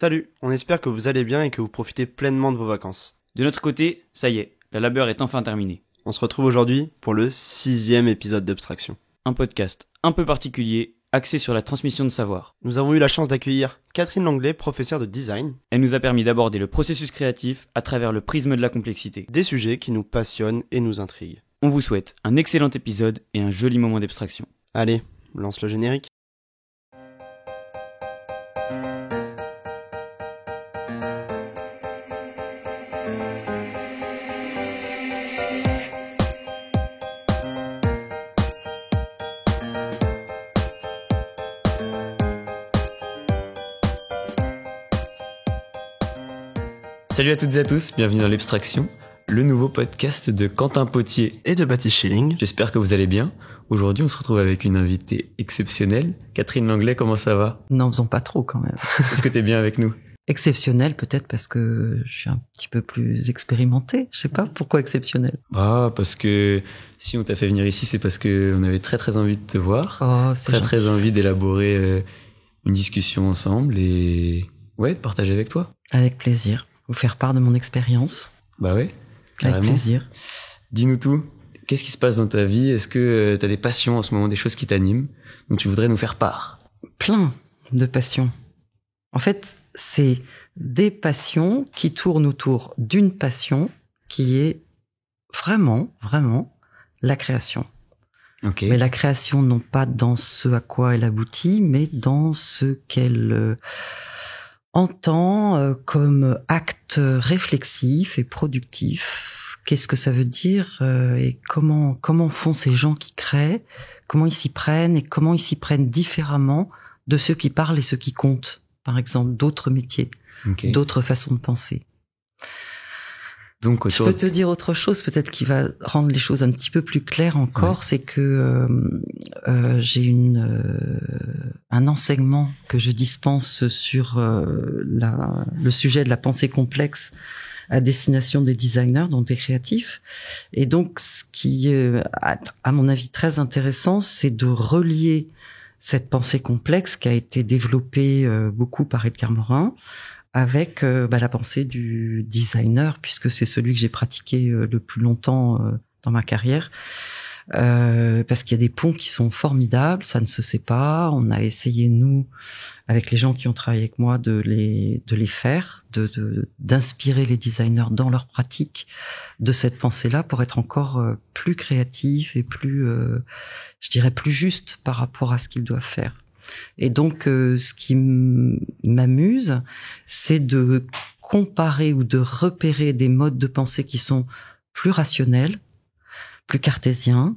Salut, on espère que vous allez bien et que vous profitez pleinement de vos vacances. De notre côté, ça y est, la labeur est enfin terminée. On se retrouve aujourd'hui pour le 6e épisode d'Abstraction. Un podcast un peu particulier, axé sur la transmission de savoir. Nous avons eu la chance d'accueillir Catherine Langlais, professeure de design. Elle nous a permis d'aborder le processus créatif à travers le prisme de la complexité. Des sujets qui nous passionnent et nous intriguent. On vous souhaite un excellent épisode et un joli moment d'abstraction. Allez, lance le générique. Salut à toutes et à tous, bienvenue dans l'Abstraction, le nouveau podcast de Quentin Potier Et de Baptiste Schilling. J'espère que vous allez bien. Aujourd'hui, on se retrouve avec une invitée exceptionnelle. Catherine Langlais, comment ça va ? N'en faisons pas trop quand même. Est-ce que t'es bien avec nous ? Exceptionnel peut-être parce que je suis un petit peu plus expérimentée. Je sais pas pourquoi exceptionnel. Parce que si on t'a fait venir ici, c'est parce que on avait très envie de te voir. Oh, c'est gentil. Très envie d'élaborer une discussion ensemble et de partager avec toi. Avec plaisir. Vous faire part de mon expérience. Bah ouais, carrément. Avec plaisir. Dis-nous tout. Qu'est-ce qui se passe dans ta vie ? Est-ce que t'as des passions en ce moment, des choses qui t'animent, dont tu voudrais nous faire part ? Plein de passions. En fait, c'est des passions qui tournent autour d'une passion qui est vraiment la création. Ok. Mais la création, non pas dans ce à quoi elle aboutit, mais dans ce qu'elle entend comme acte réflexif et productif. Qu'est-ce que ça veut dire et comment font ces gens qui créent, comment ils s'y prennent et comment ils s'y prennent différemment de ceux qui parlent et ceux qui comptent, par exemple, d'autres métiers, d'autres façons de penser. Donc, je peux te dire autre chose, peut-être qui va rendre les choses un petit peu plus claires encore, c'est que j'ai un enseignement que je dispense sur le sujet de la pensée complexe à destination des designers, donc des créatifs. Et donc, ce qui est, à mon avis, très intéressant, c'est de relier cette pensée complexe qui a été développée beaucoup par Edgar Morin avec la pensée du designer, puisque c'est celui que j'ai pratiqué le plus longtemps dans ma carrière, parce qu'il y a des ponts qui sont formidables, ça ne se sait pas. On a essayé, nous, avec les gens qui ont travaillé avec moi, de les faire, d'inspirer les designers dans leur pratique de cette pensée-là pour être encore plus créatifs et plus, je dirais, plus juste par rapport à ce qu'ils doivent faire. Et donc, ce qui m'amuse, c'est de comparer ou de repérer des modes de pensée qui sont plus rationnels, plus cartésiens,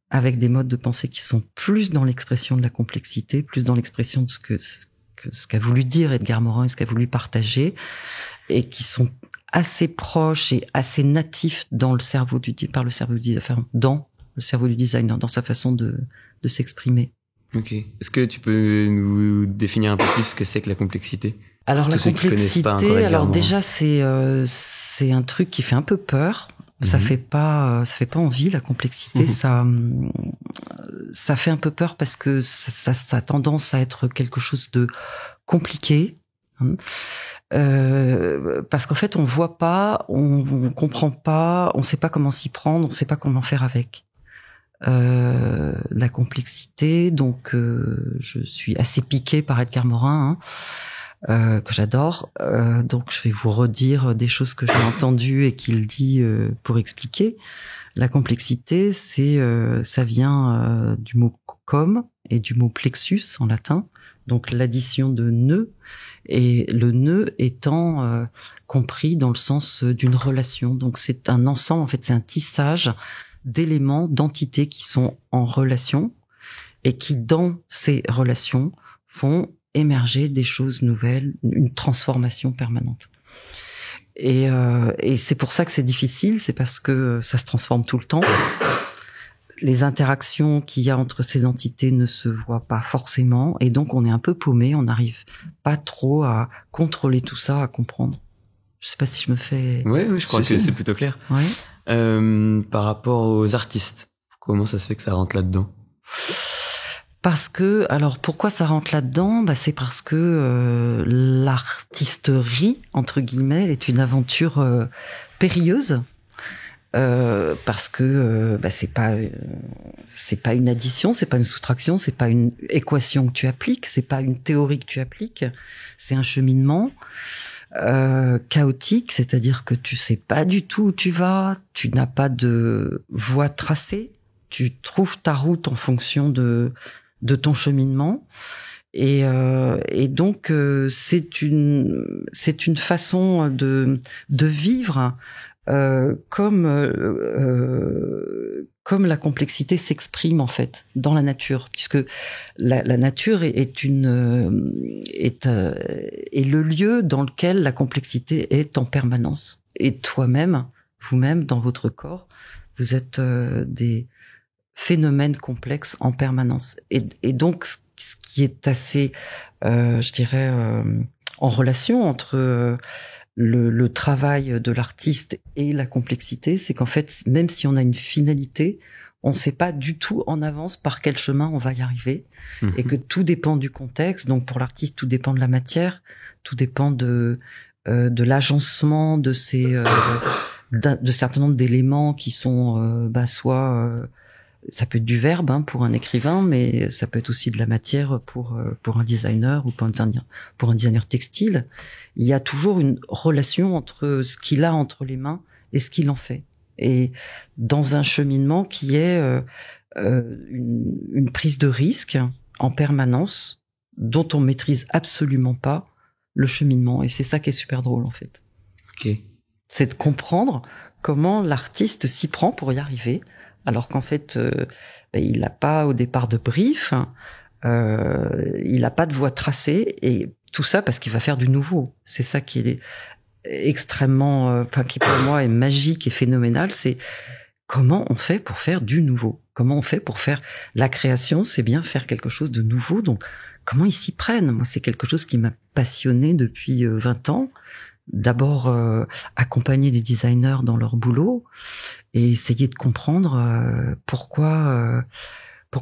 avec des modes de pensée qui sont plus dans l'expression de la complexité, plus dans l'expression de ce qu'a voulu dire Edgar Morin et ce qu'a voulu partager, et qui sont assez proches et assez natifs dans le cerveau dans le cerveau du designer, dans sa façon de s'exprimer. Ok. Est-ce que tu peux nous définir un peu plus ce que c'est que la complexité ? Alors la complexité, déjà c'est un truc qui fait un peu peur. Ça fait pas envie, la complexité. Ça fait un peu peur parce que ça a tendance à être quelque chose de compliqué. Parce qu'en fait on voit pas, on comprend pas, on sait pas comment s'y prendre, on sait pas comment faire avec. La complexité, donc je suis assez piquée par Edgar Morin, que j'adore, donc je vais vous redire des choses que j'ai entendues et qu'il dit pour expliquer. La complexité, ça vient du mot com et du mot plexus en latin, donc l'addition de nœuds, et le nœud étant compris dans le sens d'une relation. Donc c'est un ensemble, en fait c'est un tissage d'éléments, d'entités qui sont en relation et qui, dans ces relations, font émerger des choses nouvelles, une transformation permanente. Et c'est pour ça que c'est difficile, c'est parce que ça se transforme tout le temps. Les interactions qu'il y a entre ces entités ne se voient pas forcément, et donc on est un peu paumé, on n'arrive pas trop à contrôler tout ça, à comprendre. Je sais pas si je me fais... Oui, je crois que c'est plutôt clair. Ouais. Par rapport aux artistes, comment ça se fait que ça rentre là-dedans ? Parce que, alors pourquoi ça rentre là-dedans ? C'est parce que l'artisterie, entre guillemets, est une aventure périlleuse. Parce que c'est pas une addition, c'est pas une soustraction, c'est pas une équation que tu appliques, c'est pas une théorie que tu appliques, c'est un cheminement chaotique, c'est-à-dire que tu sais pas du tout où tu vas, tu n'as pas de voie tracée, tu trouves ta route en fonction de ton cheminement. Et donc c'est une façon de vivre comme la complexité s'exprime en fait dans la nature, puisque la nature est le lieu dans lequel la complexité est en permanence. Et vous-même, dans votre corps, vous êtes des phénomènes complexes en permanence. Et donc, ce qui est assez, je dirais, en relation entre le travail de l'artiste et la complexité, c'est qu'en fait, même si on a une finalité, on ne sait pas du tout en avance par quel chemin on va y arriver, et que tout dépend du contexte. Donc pour l'artiste, tout dépend de la matière, tout dépend de l'agencement de de certain nombre d'éléments qui sont soit ça peut être du verbe pour un écrivain, mais ça peut être aussi de la matière pour un designer ou pour un designer textile. Il y a toujours une relation entre ce qu'il a entre les mains et ce qu'il en fait. Et dans un cheminement qui est une prise de risque en permanence, dont on maîtrise absolument pas le cheminement. Et c'est ça qui est super drôle, en fait. Ok. C'est de comprendre comment l'artiste s'y prend pour y arriver, alors qu'en fait, il n'a pas au départ de brief, il n'a pas de voie tracée, et tout ça parce qu'il va faire du nouveau. C'est ça qui est extrêmement, qui pour moi est magique et phénoménal, c'est comment on fait pour faire du nouveau. Comment on fait pour faire la création, c'est bien faire quelque chose de nouveau, donc comment ils s'y prennent. Moi, c'est quelque chose qui m'a passionné depuis 20 ans. D'abord, accompagner des designers dans leur boulot et essayer de comprendre pourquoi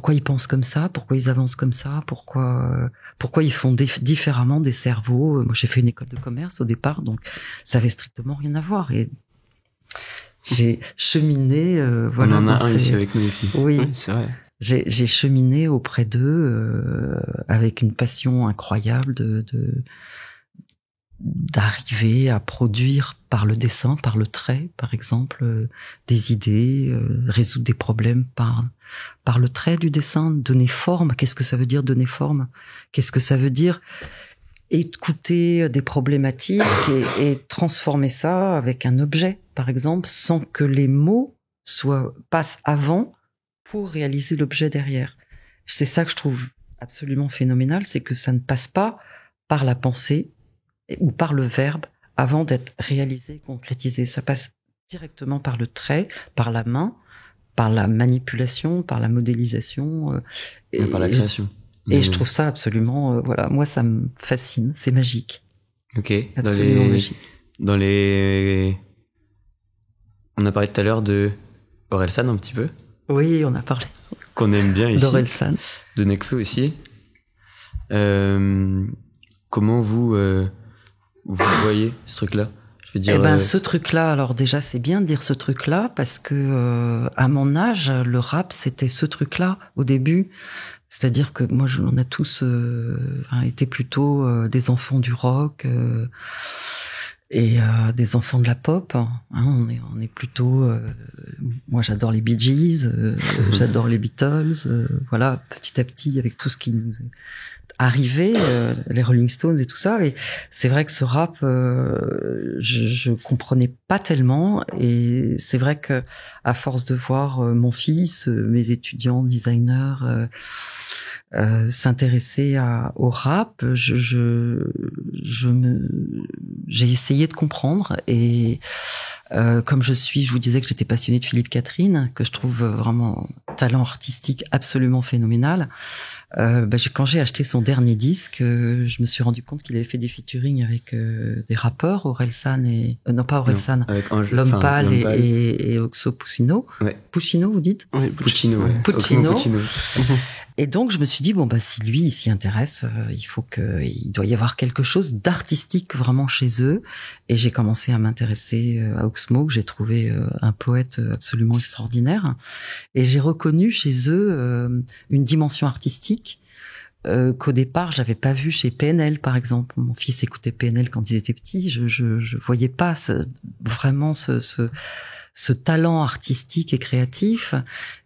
ils pensent comme ça, pourquoi ils avancent comme ça, pourquoi ils font différemment des cerveaux. Moi, j'ai fait une école de commerce au départ, donc ça avait strictement rien à voir. Et j'ai cheminé. Voilà, on en a un ici avec nous aussi. Oui, c'est vrai. J'ai cheminé auprès d'eux avec une passion incroyable d'arriver à produire par le dessin, par le trait, par exemple, des idées, résoudre des problèmes par le trait du dessin, donner forme. Qu'est-ce que ça veut dire donner forme ? Qu'est-ce que ça veut dire écouter des problématiques et transformer ça avec un objet, par exemple, sans que les mots passent avant pour réaliser l'objet derrière. C'est ça que je trouve absolument phénoménal, c'est que ça ne passe pas par la pensée ou par le verbe avant d'être réalisé, concrétisé. Ça passe directement par le trait, par la main, par la manipulation, par la modélisation. Par la création. Et je trouve ça absolument... voilà, moi, ça me fascine. C'est magique. Ok. Absolument magique. On a parlé tout à l'heure de Orelsan un petit peu. Oui, on a parlé. Qu'on aime bien ici. D'Orelsan. De Nekfeu aussi. Comment vous voyez ce truc-là? Je veux dire. Ce truc-là, alors déjà, c'est bien de dire ce truc-là parce que à mon âge, le rap, c'était ce truc-là au début. C'est-à-dire que moi, on a tous été plutôt des enfants du rock et des enfants de la pop. On est plutôt. Moi, j'adore les Bee Gees, j'adore les Beatles. Voilà, petit à petit, avec tout ce qui nous est arrivé, les Rolling Stones et tout ça. Et c'est vrai que ce rap, je comprenais pas tellement. Et c'est vrai que à force de voir mon fils, mes étudiants designers s'intéresser au rap, j'ai essayé de comprendre. Et comme je vous disais que j'étais passionnée de Philippe Catherine, que je trouve vraiment talent artistique absolument phénoménal. Quand j'ai acheté son dernier disque, je me suis rendu compte qu'il avait fait des featuring avec des rappeurs, Orelsan et non pas Orelsan, L'Homme Pâle et Oxo Puccino. Ouais. Puccino, vous dites? Oui, Puccino. Ouais. Puccino. Et donc je me suis dit bon bah si lui il s'y intéresse, il doit y avoir quelque chose d'artistique vraiment chez eux. Et j'ai commencé à m'intéresser à Oxmo, que j'ai trouvé un poète absolument extraordinaire. Et j'ai reconnu chez eux une dimension artistique qu'au départ j'avais pas vu chez PNL par exemple. Mon fils écoutait PNL quand il était petit, je voyais pas vraiment ce talent artistique et créatif.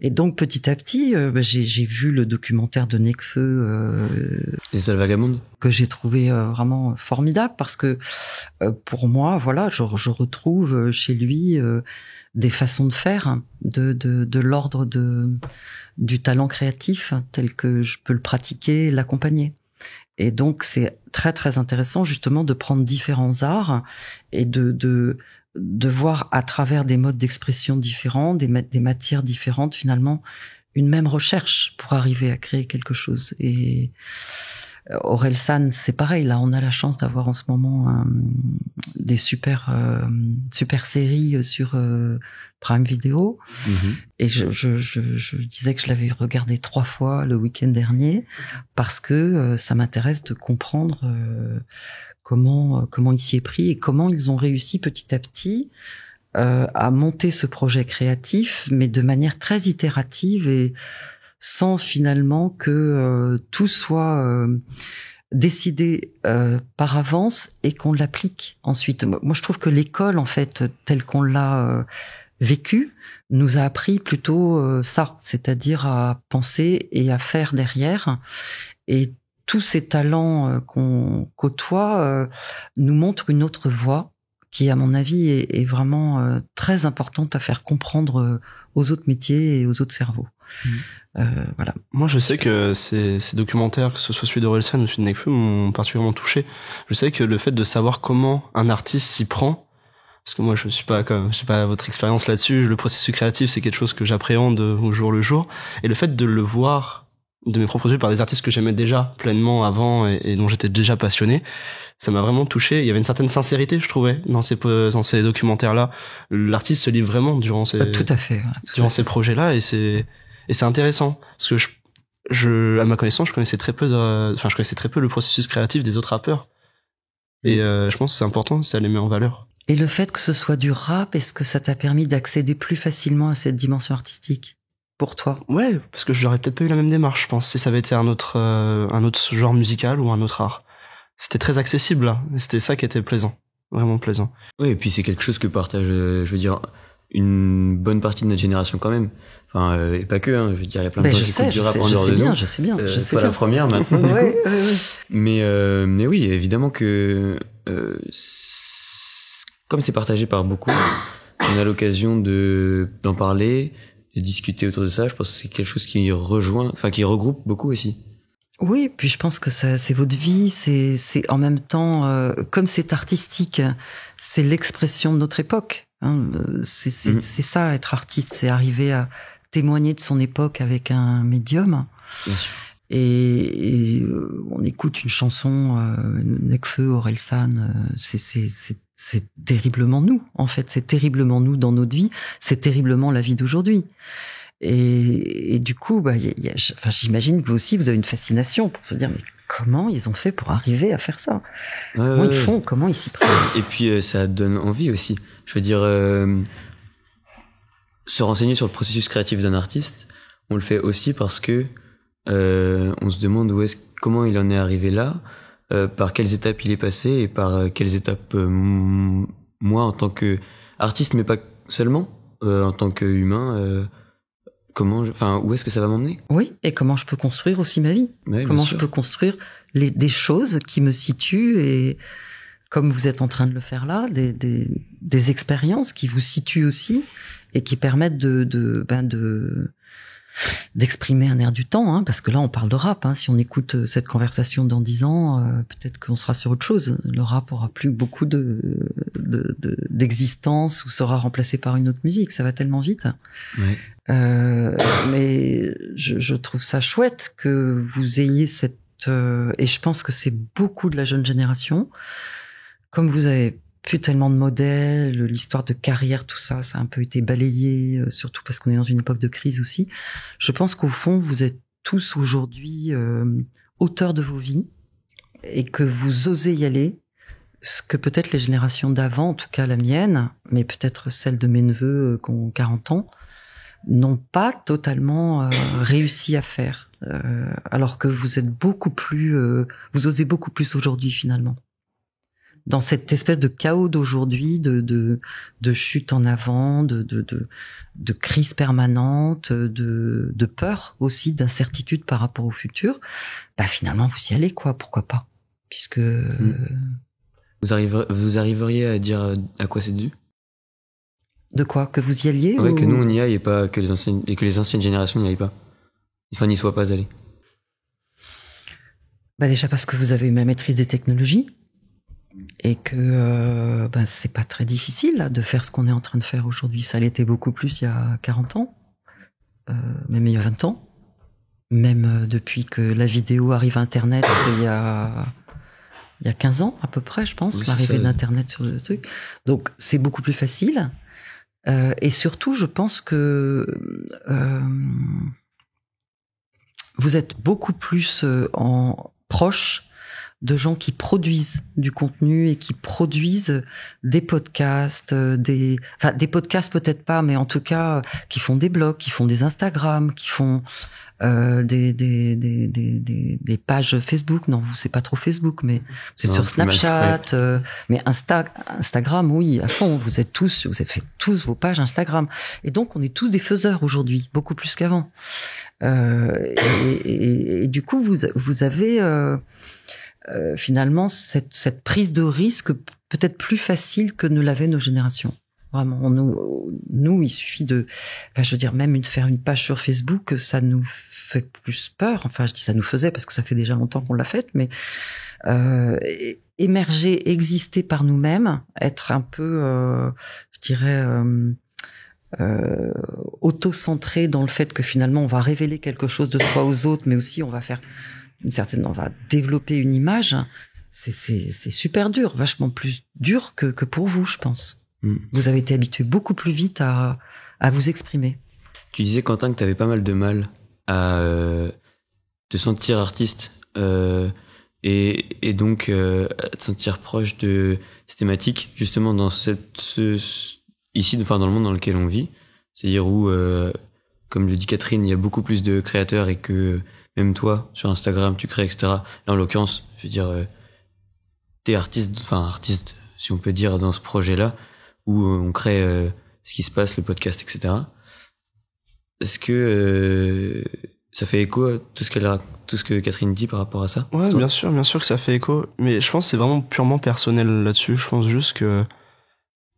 Et donc petit à petit j'ai vu le documentaire de Nekfeu Les Étoiles Vagabondes, que j'ai trouvé vraiment formidable, parce que pour moi voilà je retrouve chez lui des façons de faire de l'ordre du talent créatif tel que je peux le pratiquer et l'accompagner. Et donc c'est très très intéressant justement de prendre différents arts et de voir à travers des modes d'expression différents, des matières différentes, finalement une même recherche pour arriver à créer quelque chose. Et Orelsan, c'est pareil, là on a la chance d'avoir en ce moment des super séries sur Prime Video. Et je disais que je l'avais regardé 3 fois le week-end dernier, parce que ça m'intéresse de comprendre comment il s'y est pris et comment ils ont réussi petit à petit à monter ce projet créatif, mais de manière très itérative et sans finalement que tout soit décidé par avance et qu'on l'applique ensuite. Moi, je trouve que l'école, en fait, telle qu'on l'a vécue, nous a appris plutôt ça, c'est-à-dire à penser et à faire derrière. Et tous ces talents qu'on côtoie nous montrent une autre voie qui, à mon avis, est vraiment très importante à faire comprendre aux autres métiers et aux autres cerveaux. Voilà. Moi, je sais que ces documentaires, que ce soit celui d'Orelsan ou celui de Nekfeu, m'ont particulièrement touché. Je sais que le fait de savoir comment un artiste s'y prend, parce que moi, j'ai pas votre expérience là-dessus, le processus créatif, c'est quelque chose que j'appréhende au jour le jour, et le fait de le voir de mes propres yeux par des artistes que j'aimais déjà pleinement avant et dont j'étais déjà passionné, ça m'a vraiment touché. Il y avait une certaine sincérité, je trouvais, dans ces documentaires-là. L'artiste se livre vraiment durant tout à fait, ces projets-là, et c'est intéressant, parce que à ma connaissance, je connaissais très peu le processus créatif des autres rappeurs. Et je pense que c'est important, ça les met en valeur. Et le fait que ce soit du rap, est-ce que ça t'a permis d'accéder plus facilement à cette dimension artistique pour toi? Ouais, parce que j'aurais peut-être pas eu la même démarche, je pense, si ça avait été un autre genre musical ou un autre art. C'était très accessible, là. C'était ça qui était plaisant. Vraiment plaisant. Oui, et puis c'est quelque chose que partage, je veux dire, une bonne partie de notre génération quand même. Enfin, et pas que, hein. Je veux dire, il y a plein de gens qui écoutent du rap en dehors de nous. Je sais bien. C'est pas la première maintenant, du coup. Mais oui, évidemment que, comme c'est partagé par beaucoup, on a l'occasion d'en parler, de discuter autour de ça. Je pense que c'est quelque chose qui regroupe beaucoup aussi. Oui, puis je pense que ça, c'est votre vie, c'est en même temps, comme c'est artistique, c'est l'expression de notre époque. Hein, c'est ça, être artiste, c'est arriver à témoigner de son époque avec un médium. Bien sûr. Et on écoute une chanson, Nekfeu, Orelsan, c'est terriblement nous, en fait. C'est terriblement nous dans notre vie. C'est terriblement la vie d'aujourd'hui. Et du coup, j'imagine que vous aussi, vous avez une fascination pour se dire, mais comment ils ont fait pour arriver à faire ça? Comment ils font? Comment ils s'y prennent? Et puis, ça donne envie aussi. Je veux dire, se renseigner sur le processus créatif d'un artiste, on le fait aussi parce que on se demande comment il en est arrivé là, par quelles étapes il est passé et par quelles étapes moi, en tant que artiste, mais pas seulement, en tant qu'humain, où est-ce que ça va m'emmener? Oui, et comment je peux construire aussi ma vie? Ouais, comment je peux construire des choses qui me situent, et comme vous êtes en train de le faire là, des expériences qui vous situent aussi et qui permettent d'exprimer un air du temps, hein, parce que là on parle de rap, hein. Si on écoute cette conversation dans 10 ans, peut-être qu'on sera sur autre chose. Le rap aura plus beaucoup d'existence ou sera remplacé par une autre musique. Ça va tellement vite. Ouais. Mais je trouve ça chouette que vous ayez cette et je pense que c'est beaucoup de la jeune génération. Comme vous avez plus tellement de modèles, l'histoire de carrière, tout ça, ça a un peu été balayé, surtout parce qu'on est dans une époque de crise aussi. Je pense qu'au fond, vous êtes tous aujourd'hui auteurs de vos vies et que vous osez y aller, ce que peut-être les générations d'avant, en tout cas la mienne, mais peut-être celle de mes neveux qui ont 40 ans, n'ont pas totalement réussi à faire. Alors que vous êtes beaucoup plus... vous osez beaucoup plus aujourd'hui, finalement. Dans cette espèce de chaos d'aujourd'hui, de chute en avant, de crise permanente, de peur aussi, d'incertitude par rapport au futur, bah finalement vous y allez quoi, pourquoi pas, puisque vous arriveriez à dire à quoi c'est dû? De quoi, que vous y alliez? Ouais, ou... que nous on y aille et pas que les anciennes générations n'y aillent pas, enfin n'y soient pas allées. Bah déjà parce que vous avez une maîtrise des technologies. Et que c'est pas très difficile là, de faire ce qu'on est en train de faire aujourd'hui. Ça l'était beaucoup plus il y a 40 ans, même il y a 20 ans, même depuis que la vidéo arrive à Internet, il y a 15 ans à peu près, je pense, oui, l'arrivée d'Internet sur le truc. Donc c'est beaucoup plus facile. Et surtout, je pense que vous êtes beaucoup plus en proche de gens qui produisent du contenu et qui produisent des podcasts, des podcasts peut-être pas, mais en tout cas qui font des blogs, qui font des Instagram, qui font des pages Facebook. Non, vous c'est pas trop Facebook, mais c'est sur Snapchat, mais Instagram, oui, à fond. Vous avez fait tous vos pages Instagram, et donc on est tous des faiseurs aujourd'hui, beaucoup plus qu'avant. Et du coup, vous avez finalement cette prise de risque peut-être plus facile que ne l'avaient nos générations. Vraiment, nous, il suffit même de faire une page sur Facebook, ça nous fait plus peur. Enfin, je dis ça nous faisait parce que ça fait déjà longtemps qu'on l'a faite, mais émerger, exister par nous-mêmes, être un peu, auto-centré dans le fait que finalement on va révéler quelque chose de soi aux autres, mais aussi on va développer une image. C'est super dur, vachement plus dur que pour vous, je pense. Vous avez été habitué beaucoup plus vite à vous exprimer. Tu disais, Quentin, que tu avais pas mal de mal à te sentir artiste et donc à te sentir proche de ces thématiques, justement dans ici, enfin dans le monde dans lequel on vit, c'est-à-dire où, comme le dit Catherine, il y a beaucoup plus de créateurs et que même toi, sur Instagram, tu crées, etc. Là, en l'occurrence, je veux dire, t'es artiste, si on peut dire, dans ce projet-là, où on crée ce qui se passe, le podcast, etc. Est-ce que ça fait écho à tout ce que Catherine dit par rapport à ça? Ouais, bien sûr que ça fait écho, mais je pense que c'est vraiment purement personnel là-dessus. Je pense juste que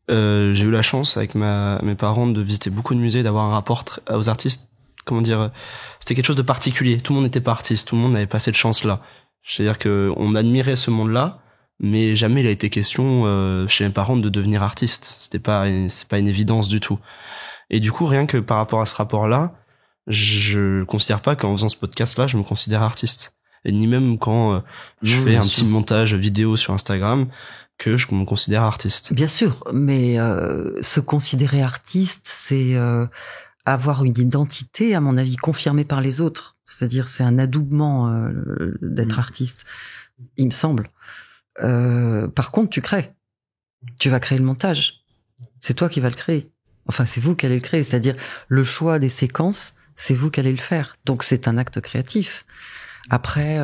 j'ai eu la chance, avec mes parents, de visiter beaucoup de musées, d'avoir un rapport aux artistes. Comment dire, c'était quelque chose de particulier. Tout le monde n'était pas artiste, tout le monde n'avait pas cette chance-là. C'est-à-dire que on admirait ce monde-là, mais jamais il a été question chez mes parents de devenir artiste. C'est pas une évidence du tout. Et du coup, rien que par rapport à ce rapport-là, je considère pas qu'en faisant ce podcast-là, je me considère artiste. Et ni même quand je fais un petit montage vidéo sur Instagram, que je me considère artiste. Bien sûr, mais se considérer artiste, c'est avoir une identité, à mon avis, confirmée par les autres. C'est-à-dire, c'est un adoubement d'être artiste, il me semble. Par contre, tu crées. Tu vas créer le montage. C'est toi qui vas le créer. Enfin, c'est vous qui allez le créer. C'est-à-dire, le choix des séquences, c'est vous qui allez le faire. Donc, c'est un acte créatif. Après,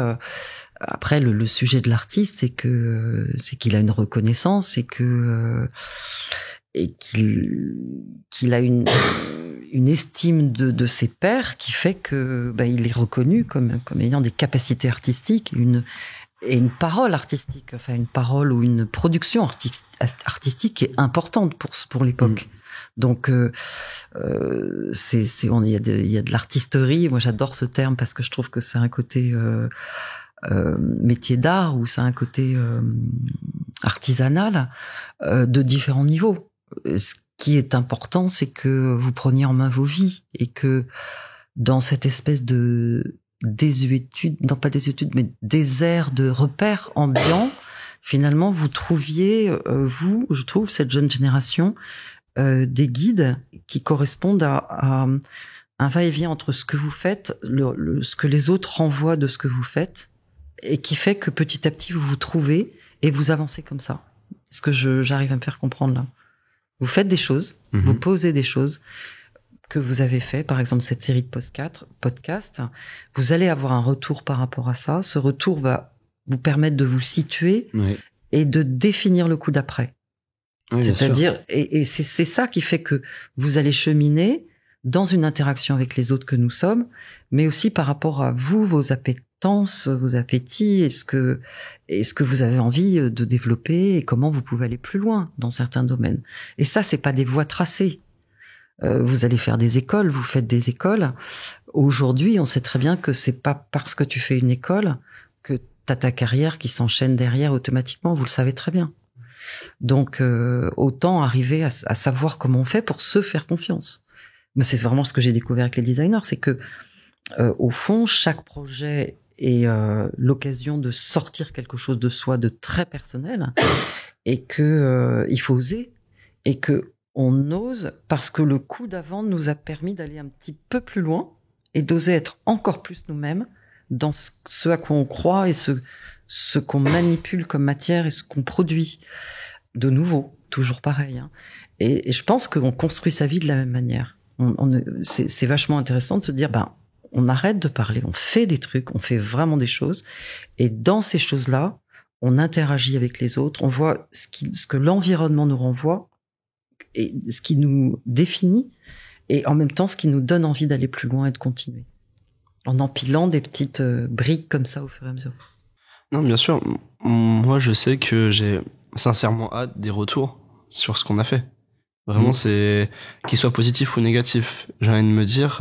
le sujet de l'artiste, c'est qu'il a une reconnaissance et qu'il a une estime de ses pairs qui fait que il est reconnu comme ayant des capacités artistiques et une parole artistique, enfin une parole ou une production artistique qui est importante pour l'époque. Donc il y a de l'artisterie. Moi, j'adore ce terme parce que je trouve que c'est un côté métier d'art, ou c'est un côté artisanal de différents niveaux. Ce qui est important, c'est que vous preniez en main vos vies et que dans cette espèce de désert de repères ambiants, finalement, vous trouviez, je trouve, cette jeune génération, des guides qui correspondent à un va-et-vient entre ce que vous faites, ce que les autres renvoient de ce que vous faites, et qui fait que petit à petit vous vous trouvez et vous avancez comme ça. Ce que j'arrive à me faire comprendre là. Vous faites des choses, vous posez des choses que vous avez fait, par exemple cette série de podcasts, vous allez avoir un retour par rapport à ça. Ce retour va vous permettre de vous situer et de définir le coup d'après. Oui, c'est-à-dire, et c'est ça qui fait que vous allez cheminer dans une interaction avec les autres que nous sommes, mais aussi par rapport à vous, vos appétences, vos appétits, et ce que vous avez envie de développer et comment vous pouvez aller plus loin dans certains domaines. Et ça, c'est pas des voies tracées. Vous allez faire des écoles, vous faites des écoles. Aujourd'hui, on sait très bien que c'est pas parce que tu fais une école que t'as ta carrière qui s'enchaîne derrière automatiquement. Vous le savez très bien. Donc, autant arriver à savoir comment on fait pour se faire confiance. Mais c'est vraiment ce que j'ai découvert avec les designers, c'est que au fond, chaque projet est l'occasion de sortir quelque chose de soi de très personnel, et que il faut oser, et que on ose parce que le coup d'avant nous a permis d'aller un petit peu plus loin et d'oser être encore plus nous-mêmes dans ce à quoi on croit et ce qu'on manipule comme matière et ce qu'on produit de nouveau, toujours pareil. Hein. Et je pense qu'on construit sa vie de la même manière. C'est vachement intéressant de se dire, on arrête de parler, on fait des trucs, on fait vraiment des choses, et dans ces choses-là, on interagit avec les autres, on voit ce que l'environnement nous renvoie, et ce qui nous définit, et en même temps ce qui nous donne envie d'aller plus loin et de continuer, en empilant des petites briques comme ça au fur et à mesure. Non, bien sûr, moi je sais que j'ai sincèrement hâte des retours sur ce qu'on a fait. Vraiment, c'est qu'il soit positif ou négatif. J'ai envie de me dire,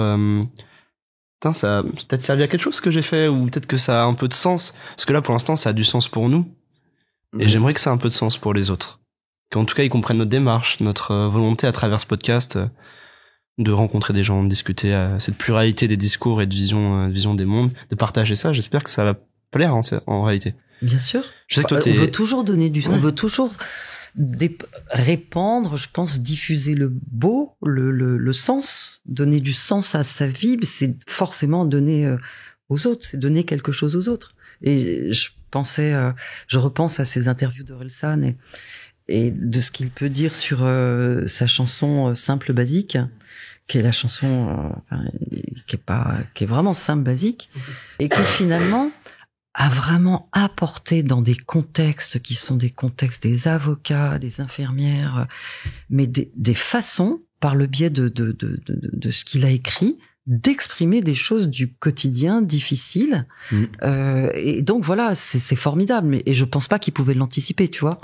ça a peut-être servi à quelque chose ce que j'ai fait, ou peut-être que ça a un peu de sens. Parce que là, pour l'instant, ça a du sens pour nous. Et j'aimerais que ça ait un peu de sens pour les autres. Qu'en tout cas, ils comprennent notre démarche, notre volonté à travers ce podcast de rencontrer des gens, de discuter, cette pluralité des discours et de vision des mondes, de partager ça. J'espère que ça va plaire en réalité. Bien sûr. Je sais que toi, on veut toujours donner on veut toujours répandre, je pense, diffuser le beau, le sens, donner du sens à sa vie, c'est forcément donner aux autres, c'est donner quelque chose aux autres. Et je repense à ces interviews d'Orelsan et de ce qu'il peut dire sur sa chanson Simple Basique, qui est la chanson qui est vraiment simple, basique, et que finalement a vraiment apporté dans des contextes qui sont des contextes des avocats, des infirmières, mais des façons, par le biais de ce qu'il a écrit, d'exprimer des choses du quotidien difficiles. Et donc voilà, c'est formidable. Et je pense pas qu'il pouvait l'anticiper, tu vois.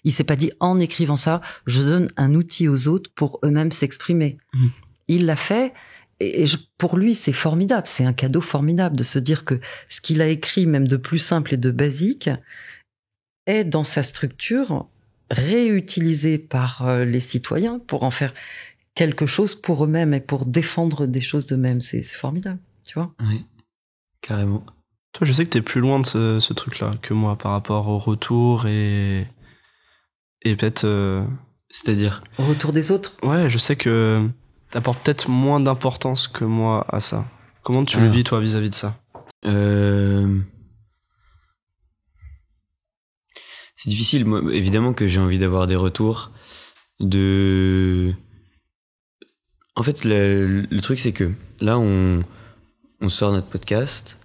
Il s'est pas dit, en écrivant ça, je donne un outil aux autres pour eux-mêmes s'exprimer. Il l'a fait. Et pour lui, c'est formidable. C'est un cadeau formidable de se dire que ce qu'il a écrit, même de plus simple et de basique, est dans sa structure réutilisé par les citoyens pour en faire quelque chose pour eux-mêmes et pour défendre des choses d'eux-mêmes. C'est formidable, tu vois. Oui, carrément. Toi, je sais que t'es plus loin de ce truc-là que moi par rapport au retour et peut-être... C'est-à-dire au retour des autres. Ouais, je sais que t'apportes peut-être moins d'importance que moi à ça. Comment tu le vis, toi, vis-à-vis de ça? C'est difficile. Moi, évidemment que j'ai envie d'avoir des retours. En fait, le truc, c'est que là, on sort notre podcast.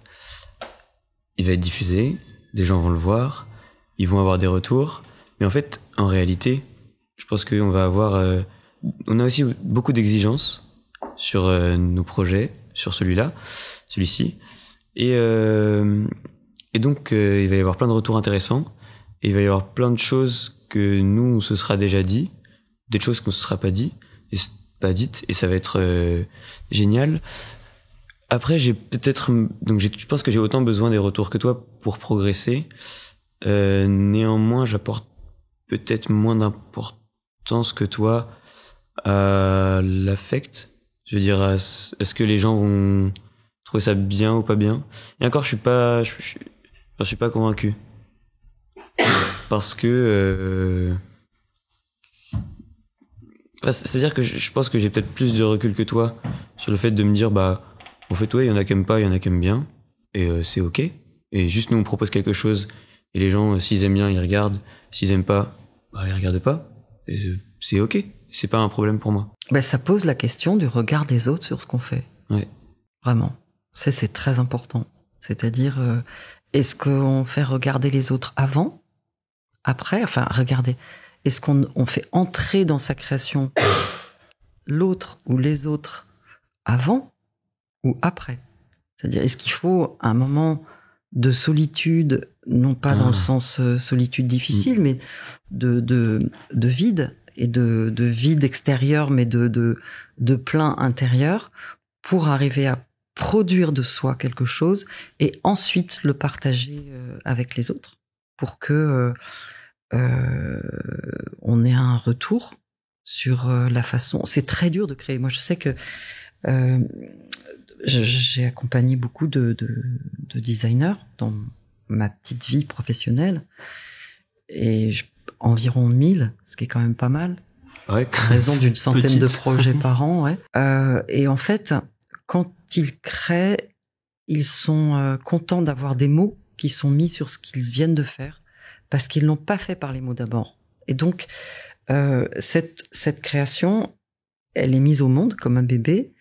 Il va être diffusé. Des gens vont le voir. Ils vont avoir des retours. Mais en fait, en réalité, je pense qu'on va avoir... on a aussi beaucoup d'exigences sur nos projets, sur celui-ci. Et donc, il va y avoir plein de retours intéressants. Et il va y avoir plein de choses que nous, on se sera déjà dit. Des choses qu'on se sera pas dites. Et ça va être génial. Après, je pense que j'ai autant besoin des retours que toi pour progresser. Néanmoins, j'apporte peut-être moins d'importance que toi à l'affect. Je veux dire, est-ce que les gens vont trouver ça bien ou pas bien? Et encore, j'en suis pas convaincu. Parce que C'est-à-dire que je pense que j'ai peut-être plus de recul que toi sur le fait de me dire, en fait, ouais, il y en a qui aiment pas, il y en a qui aiment bien, et c'est ok. Et juste, nous, on propose quelque chose, et les gens, s'ils aiment bien, ils regardent. S'ils aiment pas, ils regardent pas. Et c'est ok. C'est pas un problème pour moi. Ça pose la question du regard des autres sur ce qu'on fait. Ouais. Vraiment. C'est très important. C'est-à-dire, est-ce qu'on fait regarder les autres avant, après, enfin, regarder. Est-ce qu'on fait entrer dans sa création l'autre ou les autres avant ou après? C'est-à-dire, est-ce qu'il faut un moment de solitude, non pas dans le sens solitude difficile, mais de vide, et de vide extérieur, mais de plein intérieur, pour arriver à produire de soi quelque chose et ensuite le partager avec les autres, pour que on ait un retour sur la façon. C'est très dur de créer. Moi, je sais que j'ai accompagné beaucoup de designers dans ma petite vie professionnelle, et environ 1000, ce qui est quand même pas mal. Ouais, à raison d'une centaine petite. de projets par an, ouais. Et en fait, quand ils créent, ils sont contents d'avoir des mots qui sont mis sur ce qu'ils viennent de faire, parce qu'ils l'ont pas fait par les mots d'abord. Et donc, cette création, elle est mise au monde comme un bébé,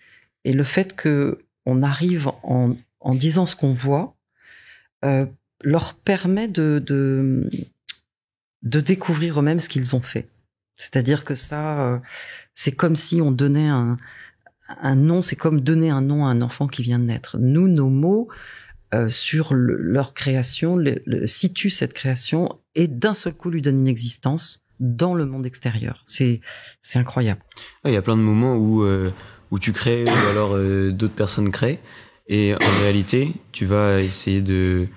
et le fait que on arrive en disant ce qu'on voit, leur permet de découvrir eux-mêmes ce qu'ils ont fait. C'est-à-dire que ça, c'est comme si on donnait un nom, c'est comme donner un nom à un enfant qui vient de naître. Nous, nos mots sur leur création situent cette création, et d'un seul coup lui donnent une existence dans le monde extérieur. C'est incroyable. Il y a plein de moments où tu crées, ou alors d'autres personnes créent, et en réalité, tu vas essayer de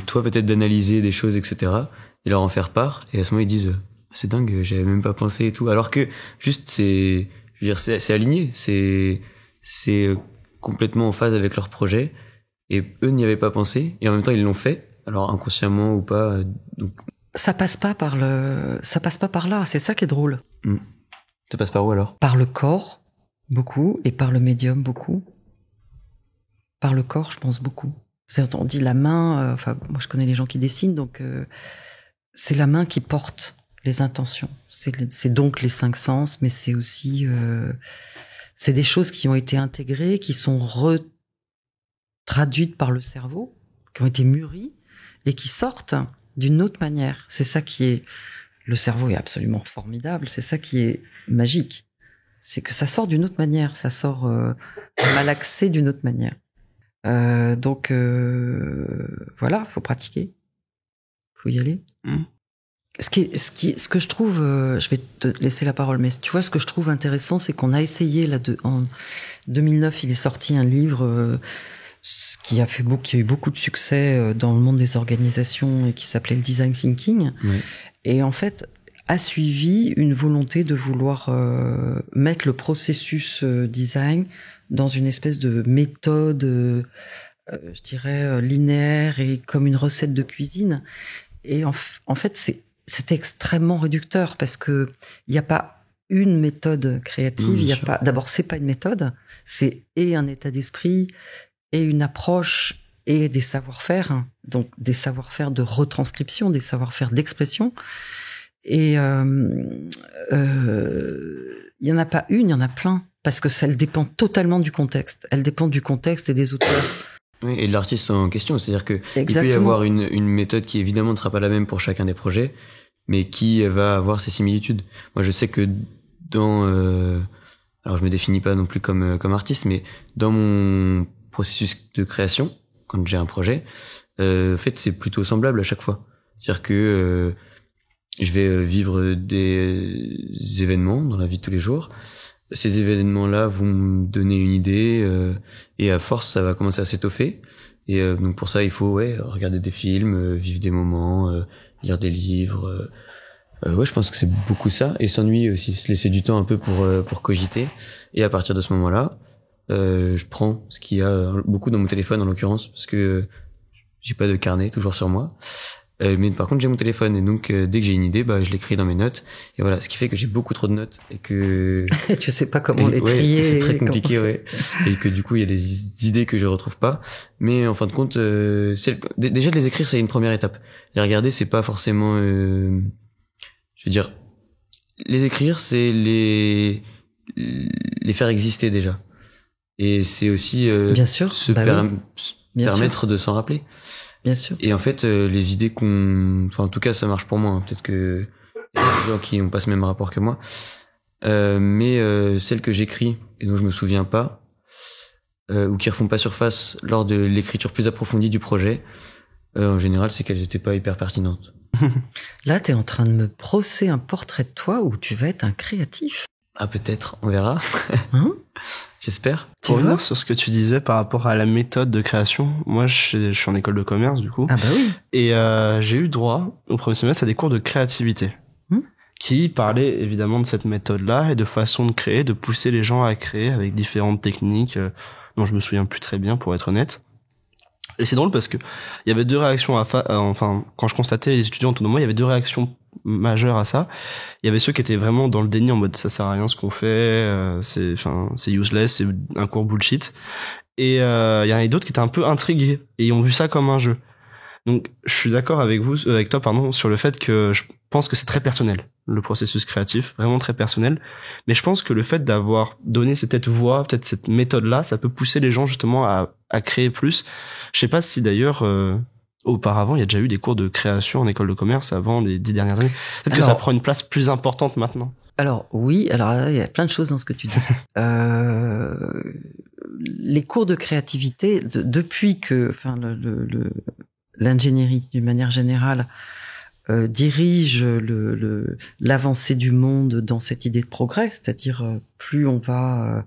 toi peut-être d'analyser des choses, etc., et leur en faire part, et à ce moment ils disent c'est dingue, j'avais même pas pensé et tout, alors que juste c'est aligné, c'est complètement en phase avec leur projet, et eux n'y avaient pas pensé, et en même temps ils l'ont fait, alors inconsciemment ou pas. Donc ça passe pas par là, c'est ça qui est drôle. Ça passe par où alors? Par le corps beaucoup, et par le médium beaucoup. Par le corps, je pense beaucoup. On dit la main, moi je connais les gens qui dessinent, donc c'est la main qui porte les intentions. C'est donc les 5 sens, mais c'est aussi c'est des choses qui ont été intégrées, qui sont traduites par le cerveau, qui ont été mûries et qui sortent d'une autre manière. C'est ça qui est... Le cerveau est absolument formidable, c'est ça qui est magique. C'est que ça sort d'une autre manière, ça sort malaxé d'une autre manière. Donc voilà, faut pratiquer, faut y aller. Ce que je trouve, je vais te laisser la parole, mais tu vois, ce que je trouve intéressant, c'est qu'on a essayé en 2009, il est sorti un livre qui a eu beaucoup de succès dans le monde des organisations, et qui s'appelait le Design Thinking. Oui. Et en fait, a suivi une volonté de vouloir mettre le processus design dans une espèce de méthode, je dirais, linéaire, et comme une recette de cuisine. Et en fait, c'était extrêmement réducteur, parce que il n'y a pas une méthode créative. Il y a pas. D'abord, c'est pas une méthode. C'est et un état d'esprit, et une approche, et des savoir-faire. Donc des savoir-faire de retranscription, des savoir-faire d'expression. Et il y en a pas une, il y en a plein, parce que ça dépend totalement du contexte. Elle dépend du contexte et des auteurs. Oui, et de l'artiste en question. C'est-à-dire que Exactement. il peut y avoir une méthode qui évidemment ne sera pas la même pour chacun des projets, mais qui va avoir ses similitudes. Moi, je sais que alors je me définis pas non plus comme artiste, mais dans mon processus de création, quand j'ai un projet, en fait, c'est plutôt semblable à chaque fois. C'est-à-dire que je vais vivre des événements dans la vie de tous les jours. Ces événements-là vont me donner une idée, et à force, ça va commencer à s'étoffer. Et donc pour ça, il faut regarder des films, vivre des moments, lire des livres. Je pense que c'est beaucoup ça. Et s'ennuyer aussi, se laisser du temps un peu pour cogiter. Et à partir de ce moment-là, je prends ce qu'il y a beaucoup dans mon téléphone en l'occurrence, parce que j'ai pas de carnet toujours sur moi. Mais par contre, j'ai mon téléphone et donc dès que j'ai une idée, je l'écris dans mes notes. Et voilà, ce qui fait que j'ai beaucoup trop de notes et que tu sais pas comment les trier. C'est très compliqué, ouais. Et que du coup, il y a des idées que je retrouve pas. Mais en fin de compte, déjà de les écrire, c'est une première étape. Les regarder, c'est pas forcément. Je veux dire, les écrire, c'est les faire exister déjà. Et c'est aussi bien sûr, permettre de s'en rappeler. Bien sûr. Et en fait, les idées en tout cas, ça marche pour moi. Hein. Peut-être que y a des gens qui n'ont pas ce même rapport que moi. Mais celles que j'écris et dont je me souviens pas, ou qui refont pas surface lors de l'écriture plus approfondie du projet, en général, c'est qu'elles étaient pas hyper pertinentes. Là, t'es en train de me brosser un portrait de toi où tu vas être un créatif. Ah, peut-être, on verra. J'espère. Pour revenir sur ce que tu disais par rapport à la méthode de création, moi je suis en école de commerce du coup. Ah bah oui. Et j'ai eu droit au premier semestre à des cours de créativité qui parlaient évidemment de cette méthode-là et de façon de créer, de pousser les gens à créer avec différentes techniques dont je me souviens plus très bien pour être honnête. Et c'est drôle parce que il y avait deux réactions quand je constatais les étudiants autour de moi, il y avait deux réactions majeures à ça. Il y avait ceux qui étaient vraiment dans le déni en mode ça sert à rien ce qu'on fait, c'est useless, c'est un cours bullshit. Et il y en a d'autres qui étaient un peu intrigués et ils ont vu ça comme un jeu. Donc je suis d'accord avec toi sur le fait que je pense que c'est très personnel le processus créatif, vraiment très personnel. Mais je pense que le fait d'avoir donné cette voie, peut-être cette méthode-là, ça peut pousser les gens justement à créer plus. Je sais pas si d'ailleurs auparavant il y a déjà eu des cours de création en école de commerce avant les 10 dernières années. Peut-être que ça prend une place plus importante maintenant. Alors oui, alors il y a plein de choses dans ce que tu dis. Les cours de créativité, depuis que, l'ingénierie, d'une manière générale, dirige l'avancée du monde dans cette idée de progrès, c'est-à-dire plus on va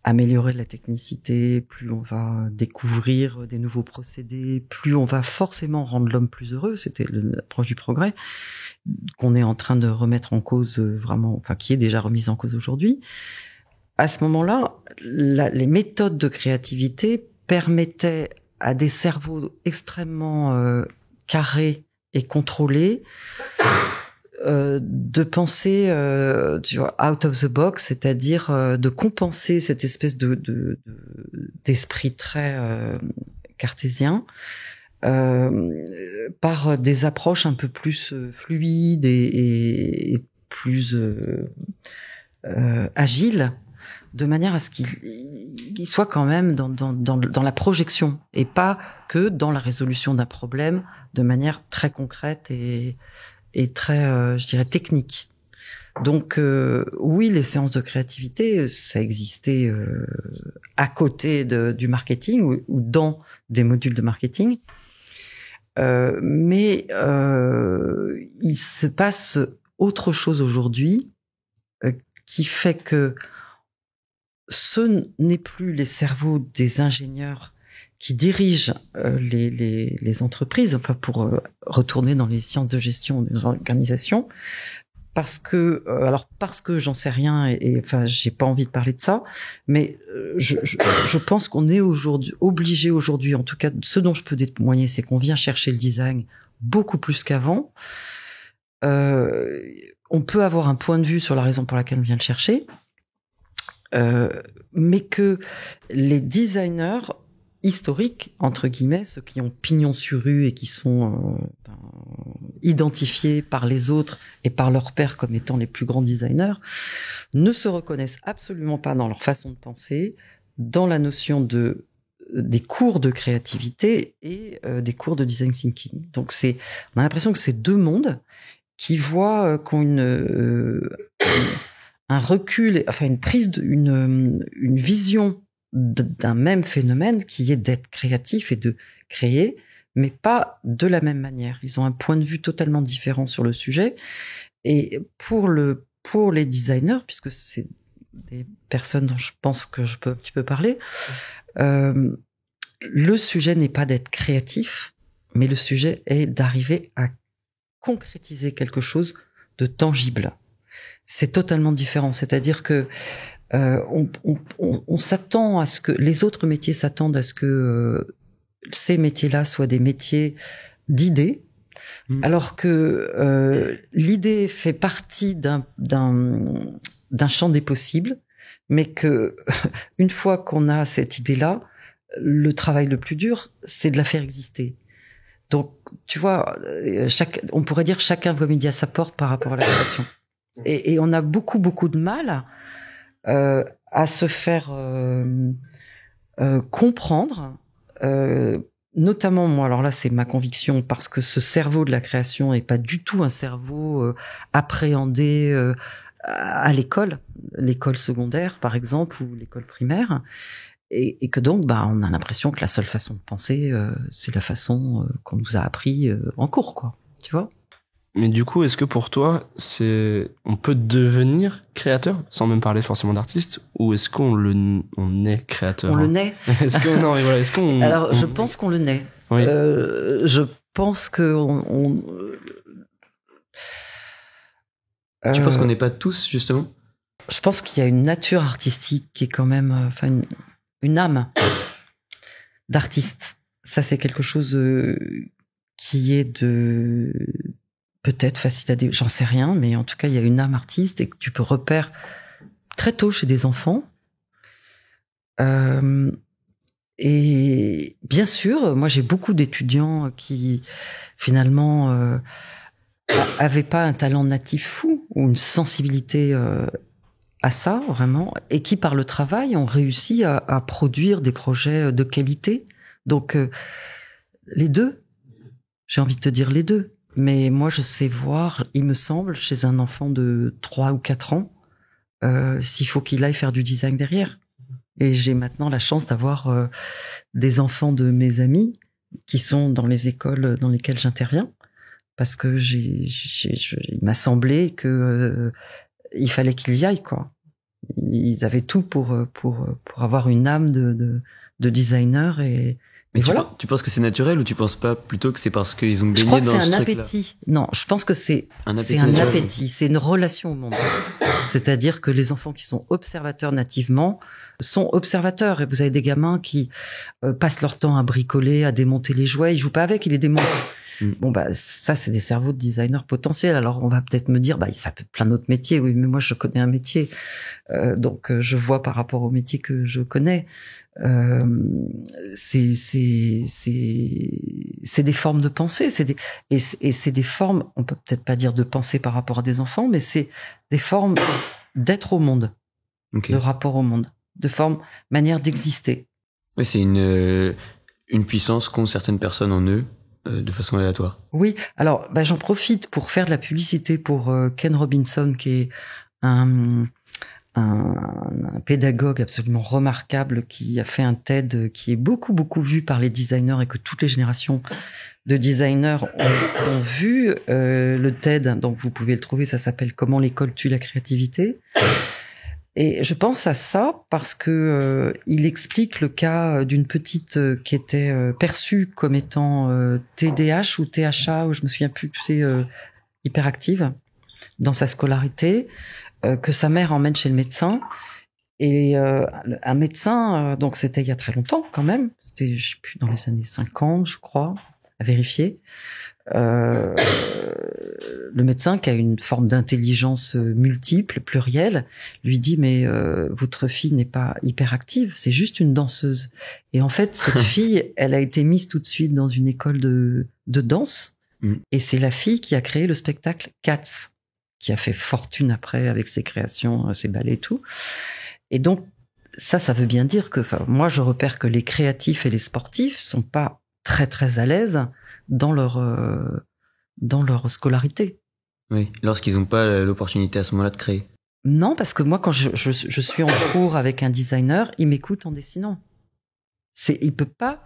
améliorer la technicité, plus on va découvrir des nouveaux procédés, plus on va forcément rendre l'homme plus heureux. C'était l'approche du progrès qu'on est en train de remettre en cause qui est déjà remise en cause aujourd'hui. À ce moment-là, les méthodes de créativité permettaient à des cerveaux extrêmement carrés et contrôlés de penser out of the box, c'est-à-dire de compenser cette espèce d'esprit très cartésien par des approches un peu plus fluides et plus agiles, de manière à ce qu'il soit quand même dans la projection et pas que dans la résolution d'un problème de manière très concrète et très, je dirais, technique. Donc oui, les séances de créativité, ça existait à côté du marketing ou dans des modules de marketing. Mais il se passe autre chose aujourd'hui qui fait que ce n'est plus les cerveaux des ingénieurs qui dirigent les entreprises, pour retourner dans les sciences de gestion des organisations, parce que j'en sais rien et j'ai pas envie de parler de ça, mais je pense qu'on est obligé aujourd'hui, en tout cas ce dont je peux témoigner, c'est qu'on vient chercher le design beaucoup plus qu'avant. On peut avoir un point de vue sur la raison pour laquelle on vient le chercher, mais que les designers historiques, entre guillemets, ceux qui ont pignon sur rue et qui sont identifiés par les autres et par leurs pairs comme étant les plus grands designers, ne se reconnaissent absolument pas dans leur façon de penser, dans la notion des cours de créativité et des cours de design thinking. Donc on a l'impression que c'est deux mondes qui ont un recul, une vision d'un même phénomène qui est d'être créatif et de créer, mais pas de la même manière. Ils ont un point de vue totalement différent sur le sujet. Et pour les designers, puisque c'est des personnes dont je pense que je peux un petit peu parler, le sujet n'est pas d'être créatif, mais le sujet est d'arriver à concrétiser quelque chose de tangible. C'est totalement différent. C'est-à-dire que on s'attend à ce que les autres métiers s'attendent à ce que ces métiers-là soient des métiers d'idées, Alors que l'idée fait partie d'un champ des possibles, mais que une fois qu'on a cette idée-là, le travail le plus dur, c'est de la faire exister. Donc, tu vois, on pourrait dire chacun voit midi à sa porte par rapport à la création. Et on a beaucoup de mal à se faire comprendre. Notamment moi, alors là c'est ma conviction, parce que ce cerveau de la création est pas du tout un cerveau appréhendé à l'école secondaire par exemple ou l'école primaire, et que donc on a l'impression que la seule façon de penser c'est la façon qu'on nous a appris en cours, quoi, tu vois. Mais du coup, est-ce que pour toi, on peut devenir créateur sans même parler forcément d'artiste, ou est-ce on est créateur? On le naît. Est-ce qu'on Alors, je pense qu'on le naît. Oui. Je pense que Tu penses qu'on n'est pas tous, justement? Je pense qu'il y a une nature artistique qui est quand même, une âme d'artiste. Ça, c'est quelque chose qui est peut-être facile à dire, j'en sais rien, mais en tout cas, il y a une âme artiste et que tu peux repérer très tôt chez des enfants. Et bien sûr, moi, j'ai beaucoup d'étudiants qui, finalement, avaient pas un talent natif fou ou une sensibilité à ça, vraiment, et qui, par le travail, ont réussi à produire des projets de qualité. Donc, les deux, j'ai envie de te dire les deux. Mais moi, je sais voir, il me semble, chez un enfant de 3 ou 4 ans, s'il faut qu'il aille faire du design derrière. Et j'ai maintenant la chance d'avoir des enfants de mes amis qui sont dans les écoles dans lesquelles j'interviens, parce que il m'a semblé que il fallait qu'ils y aillent, quoi. Ils avaient tout pour avoir une âme de designer et mais voilà. Tu penses que c'est naturel, ou tu penses pas plutôt que c'est parce qu'ils ont Je baigné crois que dans c'est ce un truc-là? appétit. Non, je pense que c'est un naturel. appétit, c'est une relation au monde. C'est-à-dire que les enfants qui sont observateurs nativement sont observateurs. Et vous avez des gamins qui passent leur temps à bricoler, à démonter les jouets. Ils jouent pas avec, ils les démontent. Bon, ça, c'est des cerveaux de designers potentiels. Alors, on va peut-être me dire, ça peut être plein d'autres métiers. Oui, mais moi, je connais un métier. Donc, je vois par rapport au métier que je connais. C'est des formes de pensée. Et c'est des formes, on peut peut-être pas dire de pensée par rapport à des enfants, mais c'est des formes d'être au monde. Okay. De rapport au monde. De manière d'exister. Oui, c'est une puissance qu'ont certaines personnes en eux, de façon aléatoire. Oui, alors j'en profite pour faire de la publicité pour Ken Robinson, qui est un pédagogue absolument remarquable, qui a fait un TED qui est beaucoup vu par les designers, et que toutes les générations de designers ont vu le TED. Donc vous pouvez le trouver, ça s'appelle Comment l'école tue la créativité. Et je pense à ça parce que il explique le cas d'une petite qui était perçue comme étant TDAH ou THA, ou je me souviens plus, c'est hyperactive dans sa scolarité, que sa mère emmène chez le médecin. Et un médecin, donc c'était il y a très longtemps quand même, c'était je sais plus, dans les années 50 je crois, à vérifier. Le médecin, qui a une forme d'intelligence multiple, plurielle, lui dit mais votre fille n'est pas hyperactive, c'est juste une danseuse. Et en fait, cette fille, elle a été mise tout de suite dans une école de danse, et c'est la fille qui a créé le spectacle Cats, qui a fait fortune après avec ses créations, ses ballets et tout. Et donc ça veut bien dire que, moi je repère que les créatifs et les sportifs sont pas très à l'aise dans leur scolarité. Oui, lorsqu'ils n'ont pas l'opportunité à ce moment-là de créer. Non, parce que moi, quand je suis en cours avec un designer, il m'écoute en dessinant. Il peut pas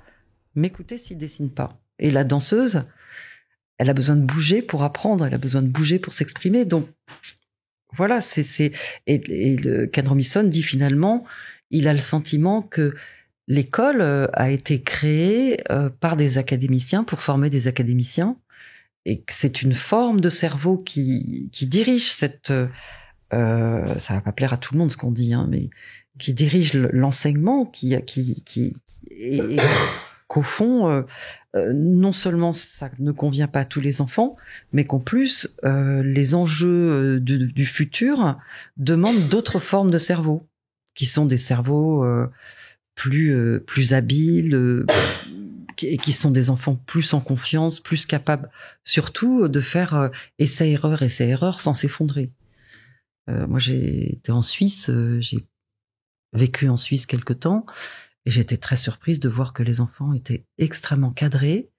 m'écouter s'il dessine pas. Et la danseuse, elle a besoin de bouger pour apprendre, elle a besoin de bouger pour s'exprimer. Donc, voilà, et le Ken Robinson dit finalement, il a le sentiment que l'école a été créée par des académiciens pour former des académiciens, et que c'est une forme de cerveau qui dirige cette... ça va pas plaire à tout le monde ce qu'on dit, hein, mais qui dirige l'enseignement, et qu'au fond, non seulement ça ne convient pas à tous les enfants, mais qu'en plus, les enjeux du futur demandent d'autres formes de cerveau, qui sont des cerveaux plus habiles, qui sont des enfants plus en confiance, plus capables, surtout de faire essai-erreur sans s'effondrer. Moi, j'ai été en Suisse, j'ai vécu en Suisse quelque temps, et j'étais très surprise de voir que les enfants étaient extrêmement cadrés,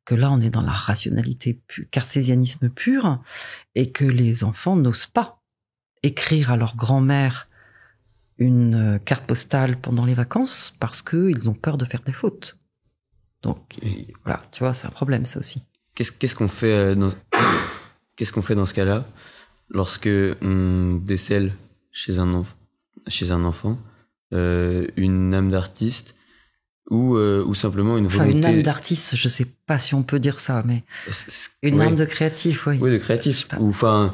que là, on est dans la rationalité cartésianisme pur, et que les enfants n'osent pas écrire à leur grand-mère une carte postale pendant les vacances parce qu'ils ont peur de faire des fautes. Donc, voilà, tu vois, c'est un problème, ça aussi. Qu'est-ce qu'on fait dans ce cas-là lorsque on décèle chez un enfant une âme d'artiste ou simplement une volonté... Enfin, une âme d'artiste, je sais pas si on peut dire ça, mais une âme de créatif, oui. Oui, de créatif. Ou enfin,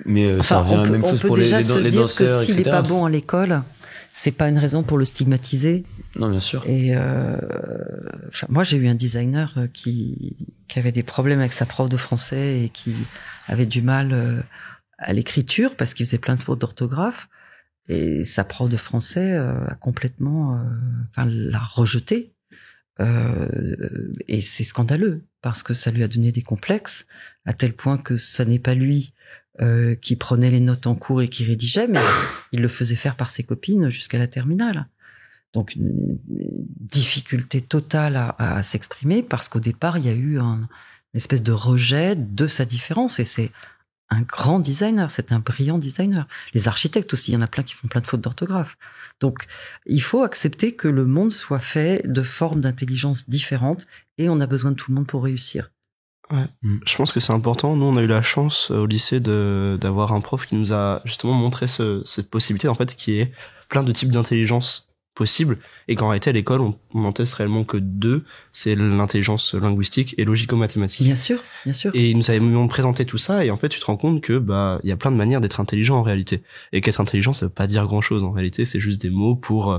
mais ça revient à la même chose pour les danseurs, etc. On peut déjà se dire que s'il est pas bon à l'école, c'est pas une raison pour le stigmatiser. Non, bien sûr. Et moi, j'ai eu un designer qui avait des problèmes avec sa prof de français et qui avait du mal à l'écriture parce qu'il faisait plein de fautes d'orthographe. Et sa prof de français a complètement, l'a rejeté. Et c'est scandaleux parce que ça lui a donné des complexes à tel point que ça n'est pas lui qui prenait les notes en cours et qui rédigeait, mais il le faisait faire par ses copines jusqu'à la terminale. Donc une difficulté totale à s'exprimer parce qu'au départ il y a eu une espèce de rejet de sa différence, et c'est un grand designer, c'est un brillant designer. Les architectes aussi, il y en a plein qui font plein de fautes d'orthographe. Donc il faut accepter que le monde soit fait de formes d'intelligence différentes et on a besoin de tout le monde pour réussir. Ouais. Je pense que c'est important. Nous, on a eu la chance au lycée d'avoir un prof qui nous a justement montré cette possibilité, en fait, qui est plein de types d'intelligence possibles, et qu'en réalité, à l'école, on n'en teste réellement que deux. C'est l'intelligence linguistique et logico-mathématique. Bien sûr, bien sûr. Et ils nous avaient présenté tout ça, et en fait, tu te rends compte que, il y a plein de manières d'être intelligent en réalité. Et qu'être intelligent, ça veut pas dire grand chose. En réalité, c'est juste des mots pour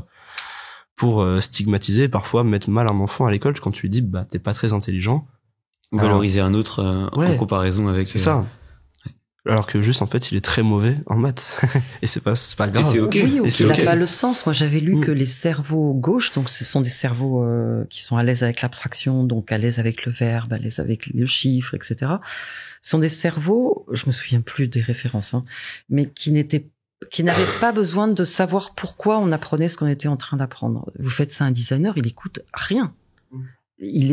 stigmatiser, parfois mettre mal un enfant à l'école quand tu lui dis, t'es pas très intelligent. Ou valoriser un autre en comparaison avec... C'est ça. Alors que juste, en fait, il est très mauvais en maths. Et c'est pas grave. Et c'est ok. Oui, ou qu'il n'a pas le sens. Moi, j'avais lu que les cerveaux gauches, donc ce sont des cerveaux qui sont à l'aise avec l'abstraction, donc à l'aise avec le verbe, à l'aise avec le chiffre, etc. Sont des cerveaux, je me souviens plus des références, mais qui n'avaient pas besoin de savoir pourquoi on apprenait ce qu'on était en train d'apprendre. Vous faites ça à un designer, il écoute rien.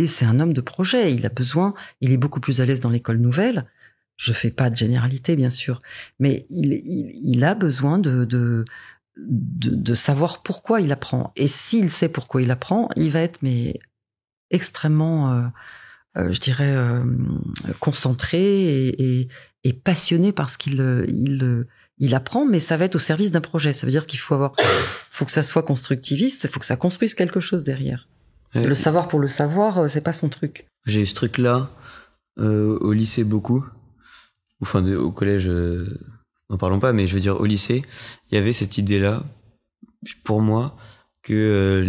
C'est un homme de projet, il est beaucoup plus à l'aise dans l'école nouvelle. Je fais pas de généralité, bien sûr, mais il a besoin de savoir pourquoi il apprend. Et s'il sait pourquoi il apprend, il va être extrêmement, je dirais, concentré et passionné par ce il apprend, mais ça va être au service d'un projet. Ça veut dire qu'il faut que ça soit constructiviste, il faut que ça construise quelque chose derrière. Le savoir pour le savoir, c'est pas son truc. J'ai eu ce truc-là au lycée beaucoup. Enfin, au collège, n'en parlons pas, mais je veux dire, au lycée, il y avait cette idée-là, pour moi, que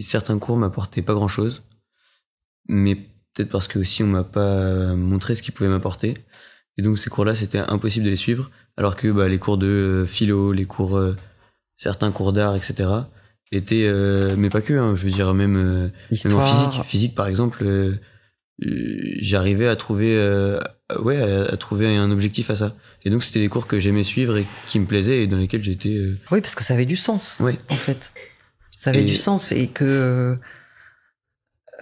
certains cours m'apportaient pas grand-chose, mais peut-être parce que aussi on m'a pas montré ce qu'ils pouvaient m'apporter. Et donc ces cours-là, c'était impossible de les suivre, alors que les cours de philo, certains cours d'art, etc., étaient, mais pas que, je veux dire, même en physique par exemple, j'arrivais à trouver un objectif à ça. Et donc c'était des cours que j'aimais suivre et qui me plaisaient et dans lesquels j'étais Oui, parce que ça avait du sens. Oui. En fait, ça avait du sens, et que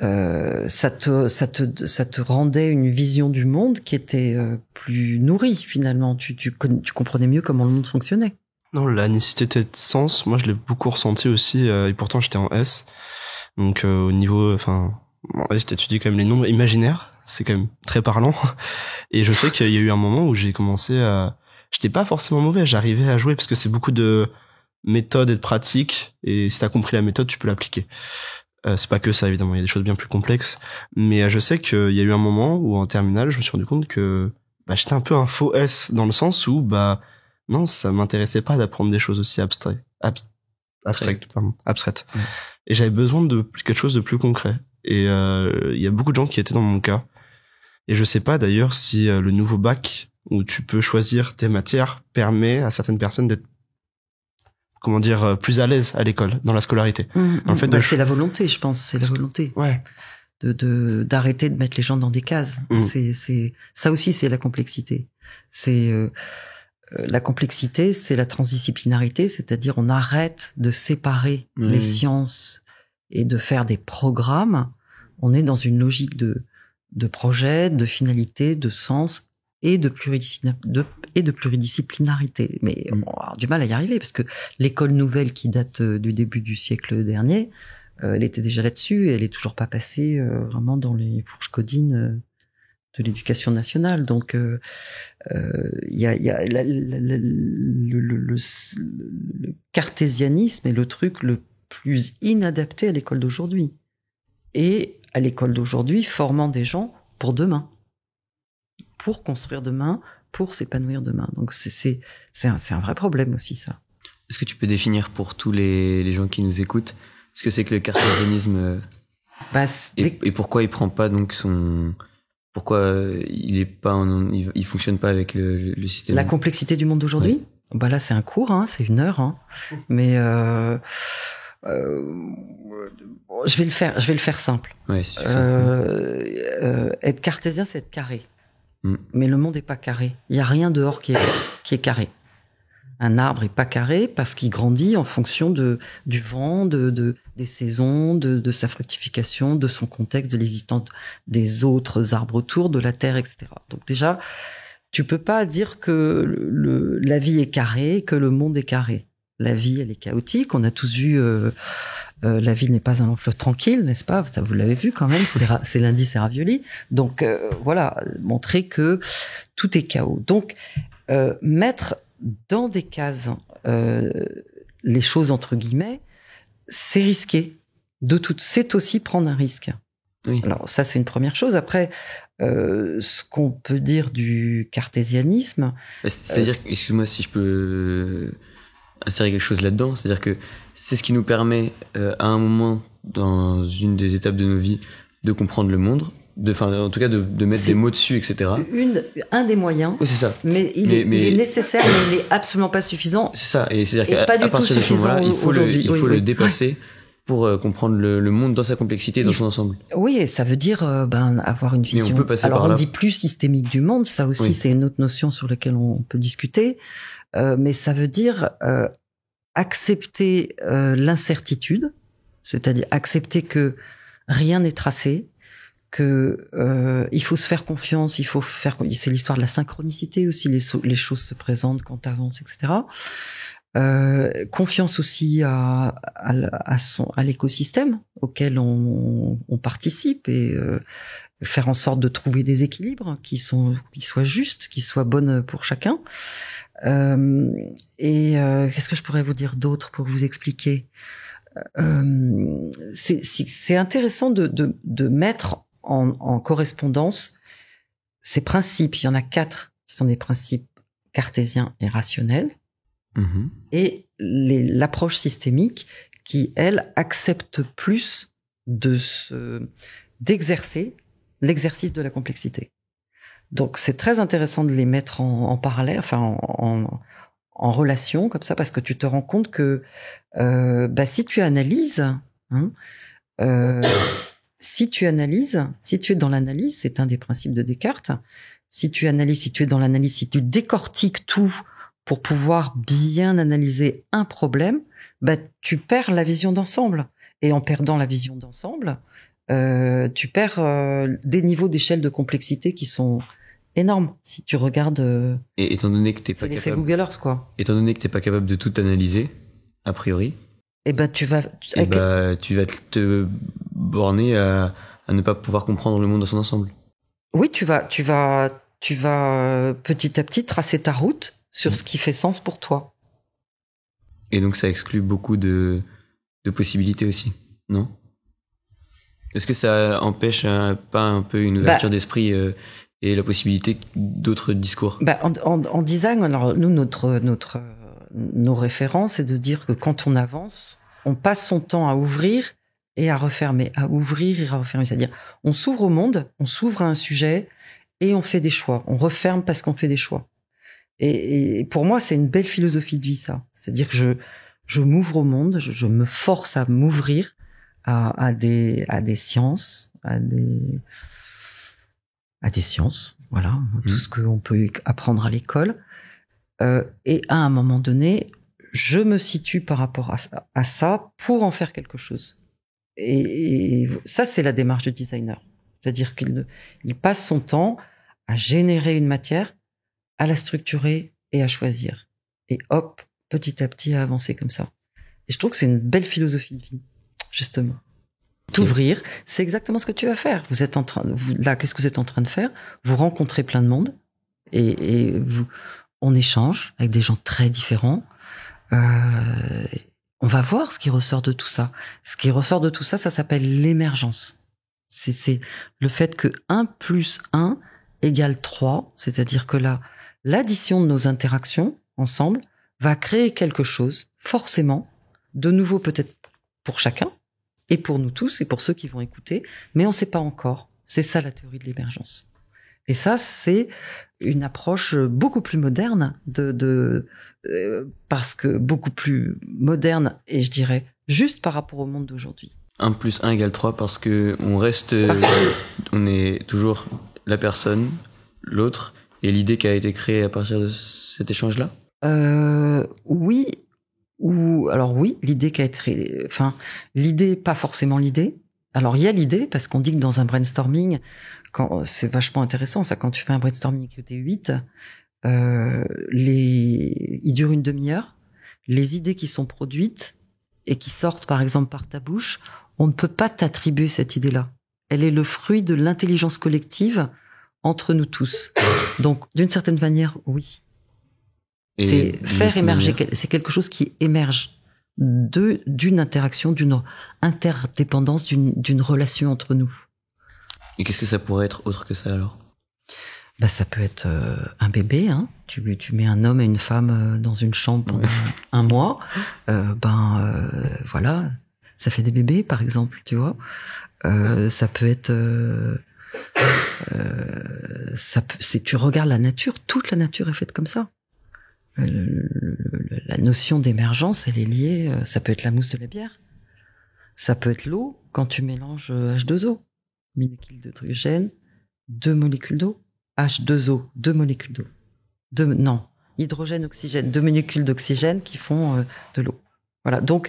ça te rendait une vision du monde qui était plus nourrie finalement. Tu comprenais mieux comment le monde fonctionnait. Non, la nécessité de sens, moi je l'ai beaucoup ressenti aussi, et pourtant j'étais en S, donc au niveau, en S t'étudies quand même les nombres imaginaires, c'est quand même très parlant, et je sais qu'il y a eu un moment où j'ai commencé j'étais pas forcément mauvais, j'arrivais à jouer parce que c'est beaucoup de méthodes et de pratiques, et si t'as compris la méthode, tu peux l'appliquer. C'est pas que ça, évidemment, il y a des choses bien plus complexes, mais je sais qu'il y a eu un moment où en terminale, je me suis rendu compte que j'étais un peu un faux S, dans le sens où non, ça m'intéressait pas d'apprendre des choses aussi abstraites. Et j'avais besoin de quelque chose de plus concret. Et il y a beaucoup de gens qui étaient dans mon cas. Et je sais pas d'ailleurs si le nouveau bac où tu peux choisir tes matières permet à certaines personnes d'être plus à l'aise à l'école, dans la scolarité. En fait, c'est la volonté, je pense, c'est la volonté. Ouais. D'arrêter de mettre les gens dans des cases. C'est ça aussi, c'est la complexité. La complexité, c'est la transdisciplinarité, c'est-à-dire on arrête de séparer les sciences et de faire des programmes. On est dans une logique de projet, de finalité, de sens et de pluridisciplinarité. Mais on va avoir du mal à y arriver parce que l'école nouvelle qui date du début du siècle dernier, elle était déjà là-dessus et elle est toujours pas passée vraiment dans les fourches codines de l'éducation nationale. Donc il y a le cartésianisme est le truc le plus inadapté à l'école d'aujourd'hui. Et à l'école d'aujourd'hui, formant des gens pour demain, pour construire demain, pour s'épanouir demain. Donc c'est un vrai problème aussi, ça. Est-ce que tu peux définir pour tous les gens qui nous écoutent ce que c'est que le cartésianisme et pourquoi il prend pas donc pourquoi il fonctionne pas avec le système? La complexité du monde d'aujourd'hui? Ouais. Bah là, c'est un cours, c'est 1 heure, mais je vais le faire simple. Ouais, c'est simple. Être cartésien, c'est être carré. Mais le monde est pas carré. Il y a rien dehors qui est carré. Un arbre est pas carré parce qu'il grandit en fonction du vent, des saisons, de sa fructification, de son contexte, de l'existence des autres arbres autour, de la terre, etc. Donc déjà, tu peux pas dire que la vie est carrée, que le monde est carré. La vie, elle est chaotique. On a tous vu, la vie n'est pas un long fleuve tranquille, n'est-ce pas? Ça, vous l'avez vu quand même. C'est lundi, c'est ravioli. Donc voilà, montrer que tout est chaos. Donc mettre dans des cases les choses entre guillemets, c'est risqué. C'est aussi prendre un risque. Oui. Alors ça, c'est une première chose. Après, ce qu'on peut dire du cartésianisme, c'est-à-dire, excuse-moi si je peux insérer quelque chose là-dedans, c'est-à-dire que c'est ce qui nous permet à un moment dans une des étapes de nos vies de comprendre le monde, en tout cas de mettre des mots dessus, etc. Un des moyens. Oui, c'est ça. Mais il est nécessaire, mais il est absolument pas suffisant. C'est ça. Et c'est-à-dire qu'à partir de ce moment-là, il faut le dépasser pour comprendre le monde dans sa complexité, dans son ensemble. Oui, et ça veut dire avoir une vision. Mais on peut passer alors par là. On dit plus systémique du monde. Ça aussi, c'est une autre notion sur laquelle on peut discuter. Mais ça veut dire accepter l'incertitude, c'est-à-dire accepter que rien n'est tracé, que il faut se faire confiance, c'est l'histoire de la synchronicité aussi, les choses se présentent quand t'avances, etc. Confiance aussi à l'écosystème auquel on participe et faire en sorte de trouver des équilibres qui soient justes, qui soient bonnes pour chacun. Qu'est-ce que je pourrais vous dire d'autre pour vous expliquer? C'est intéressant de mettre en correspondance ces principes. Il y en a 4 qui sont des principes cartésiens et rationnels, et l'approche systémique qui, elle, accepte plus d'exercer l'exercice de la complexité. Donc c'est très intéressant de les mettre en parallèle, enfin en relation comme ça, parce que tu te rends compte que si tu analyses, si tu es dans l'analyse, c'est un des principes de Descartes. Si tu analyses, si tu es dans l'analyse, si tu décortiques tout pour pouvoir bien analyser un problème, tu perds la vision d'ensemble. Et en perdant la vision d'ensemble, tu perds des niveaux d'échelle de complexité qui sont énormes. Si tu regardes, et étant donné que t'es pas l'effet Google Earth, quoi. Étant donné que t'es pas capable de tout analyser, a priori, tu vas te borner à ne pas pouvoir comprendre le monde dans son ensemble. Oui, tu vas petit à petit tracer ta route sur ce qui fait sens pour toi. Et donc ça exclut beaucoup de possibilités aussi, non? Est-ce que ça empêche pas un peu une ouverture d'esprit et la possibilité d'autres discours? En design, alors nous nos références, c'est de dire que quand on avance, on passe son temps à ouvrir et à refermer, à ouvrir et à refermer. C'est-à-dire, on s'ouvre au monde, on s'ouvre à un sujet et on fait des choix. On referme parce qu'on fait des choix. Et pour moi, c'est une belle philosophie de vie, ça. C'est-à-dire que je m'ouvre au monde, je me force à m'ouvrir à des sciences, à des sciences, voilà, tout ce qu'on peut apprendre à l'école. Et à un moment donné, je me situe par rapport à ça pour en faire quelque chose. Et ça, c'est la démarche du designer. C'est-à-dire qu'il passe son temps à générer une matière, à la structurer et à choisir. Et hop, petit à petit, à avancer comme ça. Et je trouve que c'est une belle philosophie de vie, justement. T'ouvrir, c'est exactement ce que tu vas faire. Vous êtes là, qu'est-ce que vous êtes en train de faire? Vous rencontrez plein de monde et on échange avec des gens très différents. On va voir ce qui ressort de tout ça. Ce qui ressort de tout ça, ça s'appelle l'émergence. C'est le fait que 1 + 1 égale 3, c'est-à-dire que l'addition de nos interactions ensemble va créer quelque chose, forcément, de nouveau peut-être pour chacun, et pour nous tous, et pour ceux qui vont écouter, mais on ne sait pas encore. C'est ça la théorie de l'émergence. Et ça, c'est une approche beaucoup plus moderne parce que beaucoup plus moderne, et je dirais juste par rapport au monde d'aujourd'hui. 1 + 1 égale 3 parce que on est toujours la personne, l'autre, et l'idée qui a été créée à partir de cet échange-là? Oui. Oui, l'idée qui a été, l'idée, pas forcément l'idée. Alors, il y a l'idée, parce qu'on dit que dans un brainstorming, c'est vachement intéressant, ça, quand tu fais un brainstorming que t'es 8, il dure une demi-heure. Les idées qui sont produites et qui sortent, par exemple, par ta bouche, on ne peut pas t'attribuer cette idée-là. Elle est le fruit de l'intelligence collective entre nous tous. Donc, d'une certaine manière, oui. C'est faire émerger, c'est quelque chose qui émerge d'une interaction, d'une interdépendance, d'une relation entre nous. Et qu'est-ce que ça pourrait être autre que ça alors? Ça peut être un bébé, hein. Tu mets un homme et une femme dans une chambre pendant 1 mois, voilà, ça fait des bébés par exemple, tu vois. Ça peut être, tu regardes la nature, toute la nature est faite comme ça. La notion d'émergence, elle est liée, ça peut être la mousse de la bière, ça peut être l'eau quand tu mélanges H2O, molécules d'hydrogène, 2 molécules d'eau, H2O, 2 molécules d'eau, hydrogène, oxygène, 2 molécules d'oxygène qui font de l'eau. Voilà, donc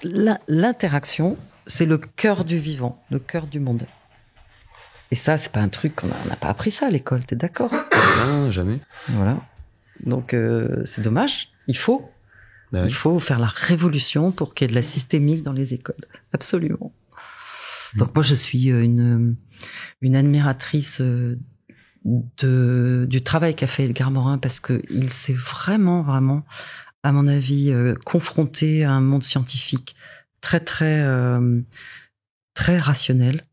l'interaction, c'est le cœur du vivant, le cœur du monde. Et ça, c'est pas un truc on n'a pas appris ça à l'école, t'es d'accord? Non, jamais. Voilà. Donc c'est dommage, il faut faire la révolution pour qu'il y ait de la systémique dans les écoles, absolument. Donc moi je suis une admiratrice du travail qu'a fait Edgar Morin, parce que il s'est vraiment à mon avis confronté à un monde scientifique très rationnel,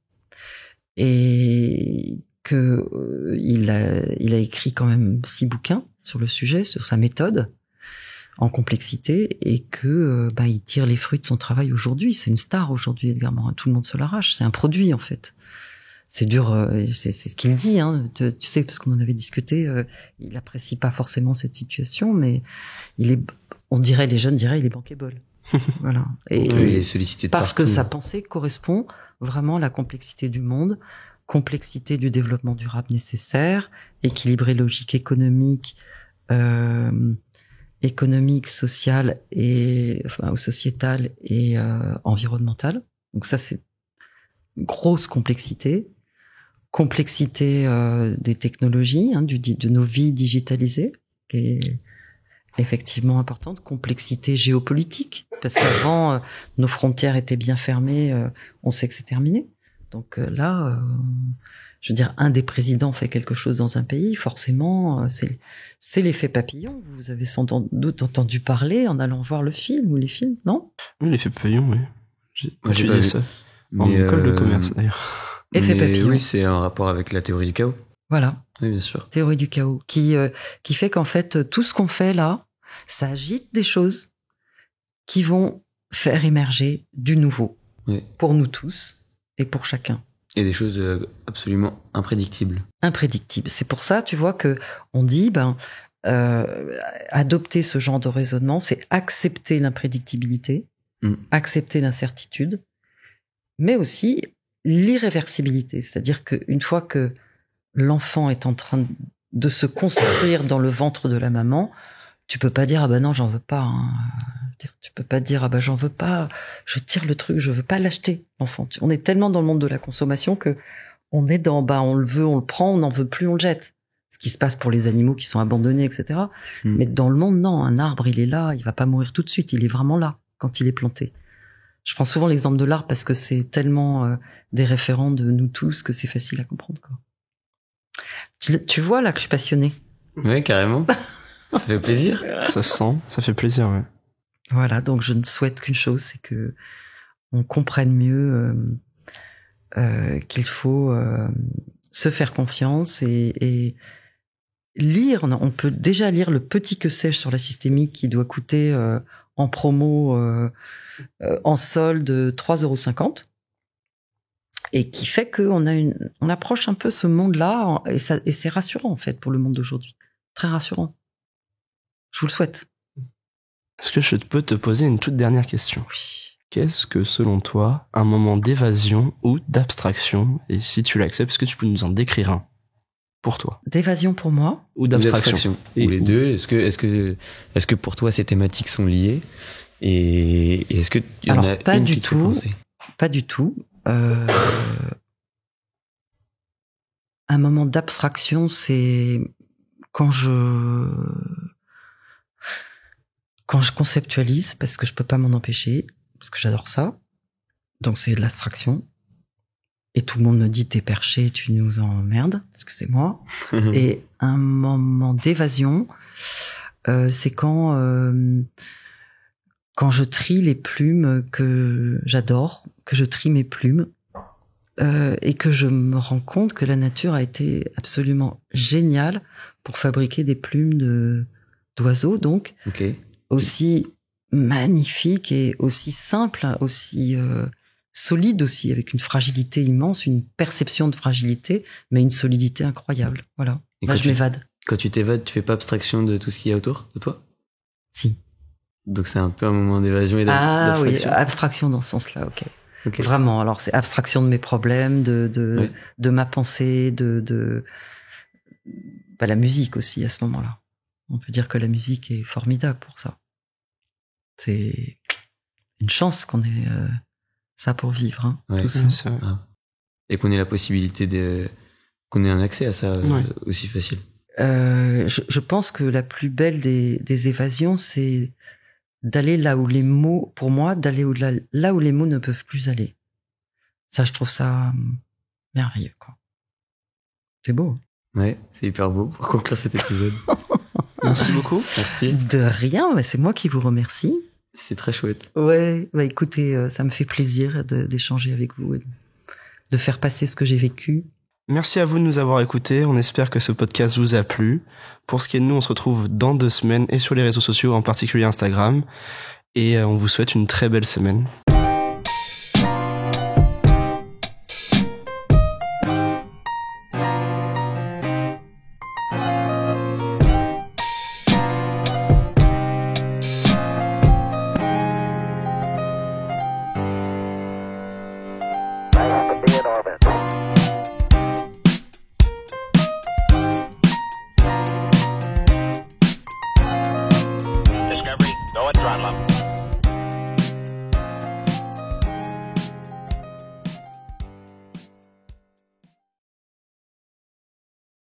et que il a écrit quand même 6 bouquins sur le sujet, sur sa méthode en complexité, et que il tire les fruits de son travail aujourd'hui. C'est une star aujourd'hui, Edgar Morin. Tout le monde se l'arrache. C'est un produit en fait. C'est dur, c'est ce qu'il dit, hein. Tu sais, parce qu'on en avait discuté. Il apprécie pas forcément cette situation, mais on dirait, les jeunes diraient, il est bankable. Voilà. Et il est sollicité de parce partout. que sa pensée correspond vraiment à la complexité du monde, complexité du développement durable nécessaire, équilibré logique économique, sociale ou sociétale et environnementale. Donc ça, c'est une grosse complexité des technologies, hein, de nos vies digitalisées, qui est effectivement importante. Complexité géopolitique, parce qu'avant nos frontières étaient bien fermées, on sait que c'est terminé. Donc là, je veux dire, un des présidents fait quelque chose dans un pays, forcément, c'est l'effet papillon. Vous avez sans doute entendu parler en allant voir le film ou les films, non? Oui, l'effet papillon, oui. J'ai pas étudié vu. ça. En école de commerce, d'ailleurs. Effet papillon. Oui, c'est un rapport avec la théorie du chaos. Voilà. Oui, bien sûr. Théorie du chaos, qui fait qu'en fait, tout ce qu'on fait là, ça agite des choses qui vont faire émerger du nouveau. Oui. Pour nous tous et pour chacun. Et des choses absolument imprédictibles. Imprédictibles. C'est pour ça, tu vois, que on dit, adopter ce genre de raisonnement, c'est accepter l'imprédictibilité, accepter l'incertitude, mais aussi l'irréversibilité. C'est-à-dire qu'une fois que l'enfant est en train de se construire dans le ventre de la maman, tu peux pas dire, ah ben non, j'en veux pas. Hein. Tu peux pas dire, ah ben j'en veux pas, je tire le truc, je veux pas l'acheter, l'enfant. On est tellement dans le monde de la consommation que on est dans, on le veut, on le prend, on n'en veut plus, on le jette. Ce qui se passe pour les animaux qui sont abandonnés, etc. Mais dans le monde, non, un arbre, il est là, il va pas mourir tout de suite, il est vraiment là quand il est planté. Je prends souvent l'exemple de l'arbre parce que c'est tellement des référents de nous tous que c'est facile à comprendre, quoi. Tu vois là que je suis passionnée. Oui, carrément. Ça fait plaisir. Ça se sent, ça fait plaisir, ouais. Voilà, donc je ne souhaite qu'une chose, c'est que on comprenne mieux qu'il faut se faire confiance et lire. On peut déjà lire Le Petit que sais-je sur la systémique qui doit coûter en promo en solde 3,50 € et qui fait on approche un peu ce monde-là et c'est rassurant en fait pour le monde d'aujourd'hui. Très rassurant. Je vous le souhaite. Est-ce que je peux te poser une toute dernière question? Oui. Qu'est-ce que, selon toi, un moment d'évasion ou d'abstraction? Et si tu l'acceptes, est-ce que tu peux nous en décrire un pour toi? D'évasion pour moi? Ou d'abstraction? Ou les deux. Est-ce que pour toi ces thématiques sont liées? Et est-ce que il y en a pas une du qui te fait tout. penser? Pas du tout. Un moment d'abstraction, c'est quand je conceptualise, parce que je peux pas m'en empêcher, parce que j'adore ça. Donc c'est de l'abstraction. Et tout le monde me dit, t'es perché, tu nous emmerdes, parce que c'est moi. Et un moment d'évasion, c'est quand je trie les plumes que j'adore, que je trie mes plumes, et que je me rends compte que la nature a été absolument géniale pour fabriquer des plumes d'oiseaux, donc. Okay. Aussi magnifique et aussi simple, aussi solide aussi, avec une fragilité immense, une perception de fragilité, mais une solidité incroyable. Voilà. Et là, je m'évade. Quand tu t'évades, tu fais pas abstraction de tout ce qu'il y a autour de toi? Si. Donc c'est un peu un moment d'évasion et d'abstraction. Ah oui, abstraction dans ce sens-là, ok. Vraiment, alors c'est abstraction de mes problèmes, de ma pensée, de la musique aussi à ce moment-là. On peut dire que la musique est formidable pour ça. C'est une chance qu'on ait ça pour vivre, hein, ouais, tout ça. Et qu'on ait la possibilité qu'on ait un accès à ça aussi facile. Je pense que la plus belle des évasions, c'est d'aller là où les mots, pour moi, d'aller là où les mots ne peuvent plus aller. Ça, je trouve ça merveilleux, quoi. C'est beau. Ouais, c'est hyper beau pour conclure cet épisode. Merci beaucoup. Merci. De rien, mais c'est moi qui vous remercie. C'est très chouette. Ouais, écoutez, ça me fait plaisir d'échanger avec vous et de faire passer ce que j'ai vécu. Merci à vous de nous avoir écoutés. On espère que ce podcast vous a plu. Pour ce qui est de nous, on se retrouve dans 2 semaines et sur les réseaux sociaux, en particulier Instagram. Et on vous souhaite une très belle semaine.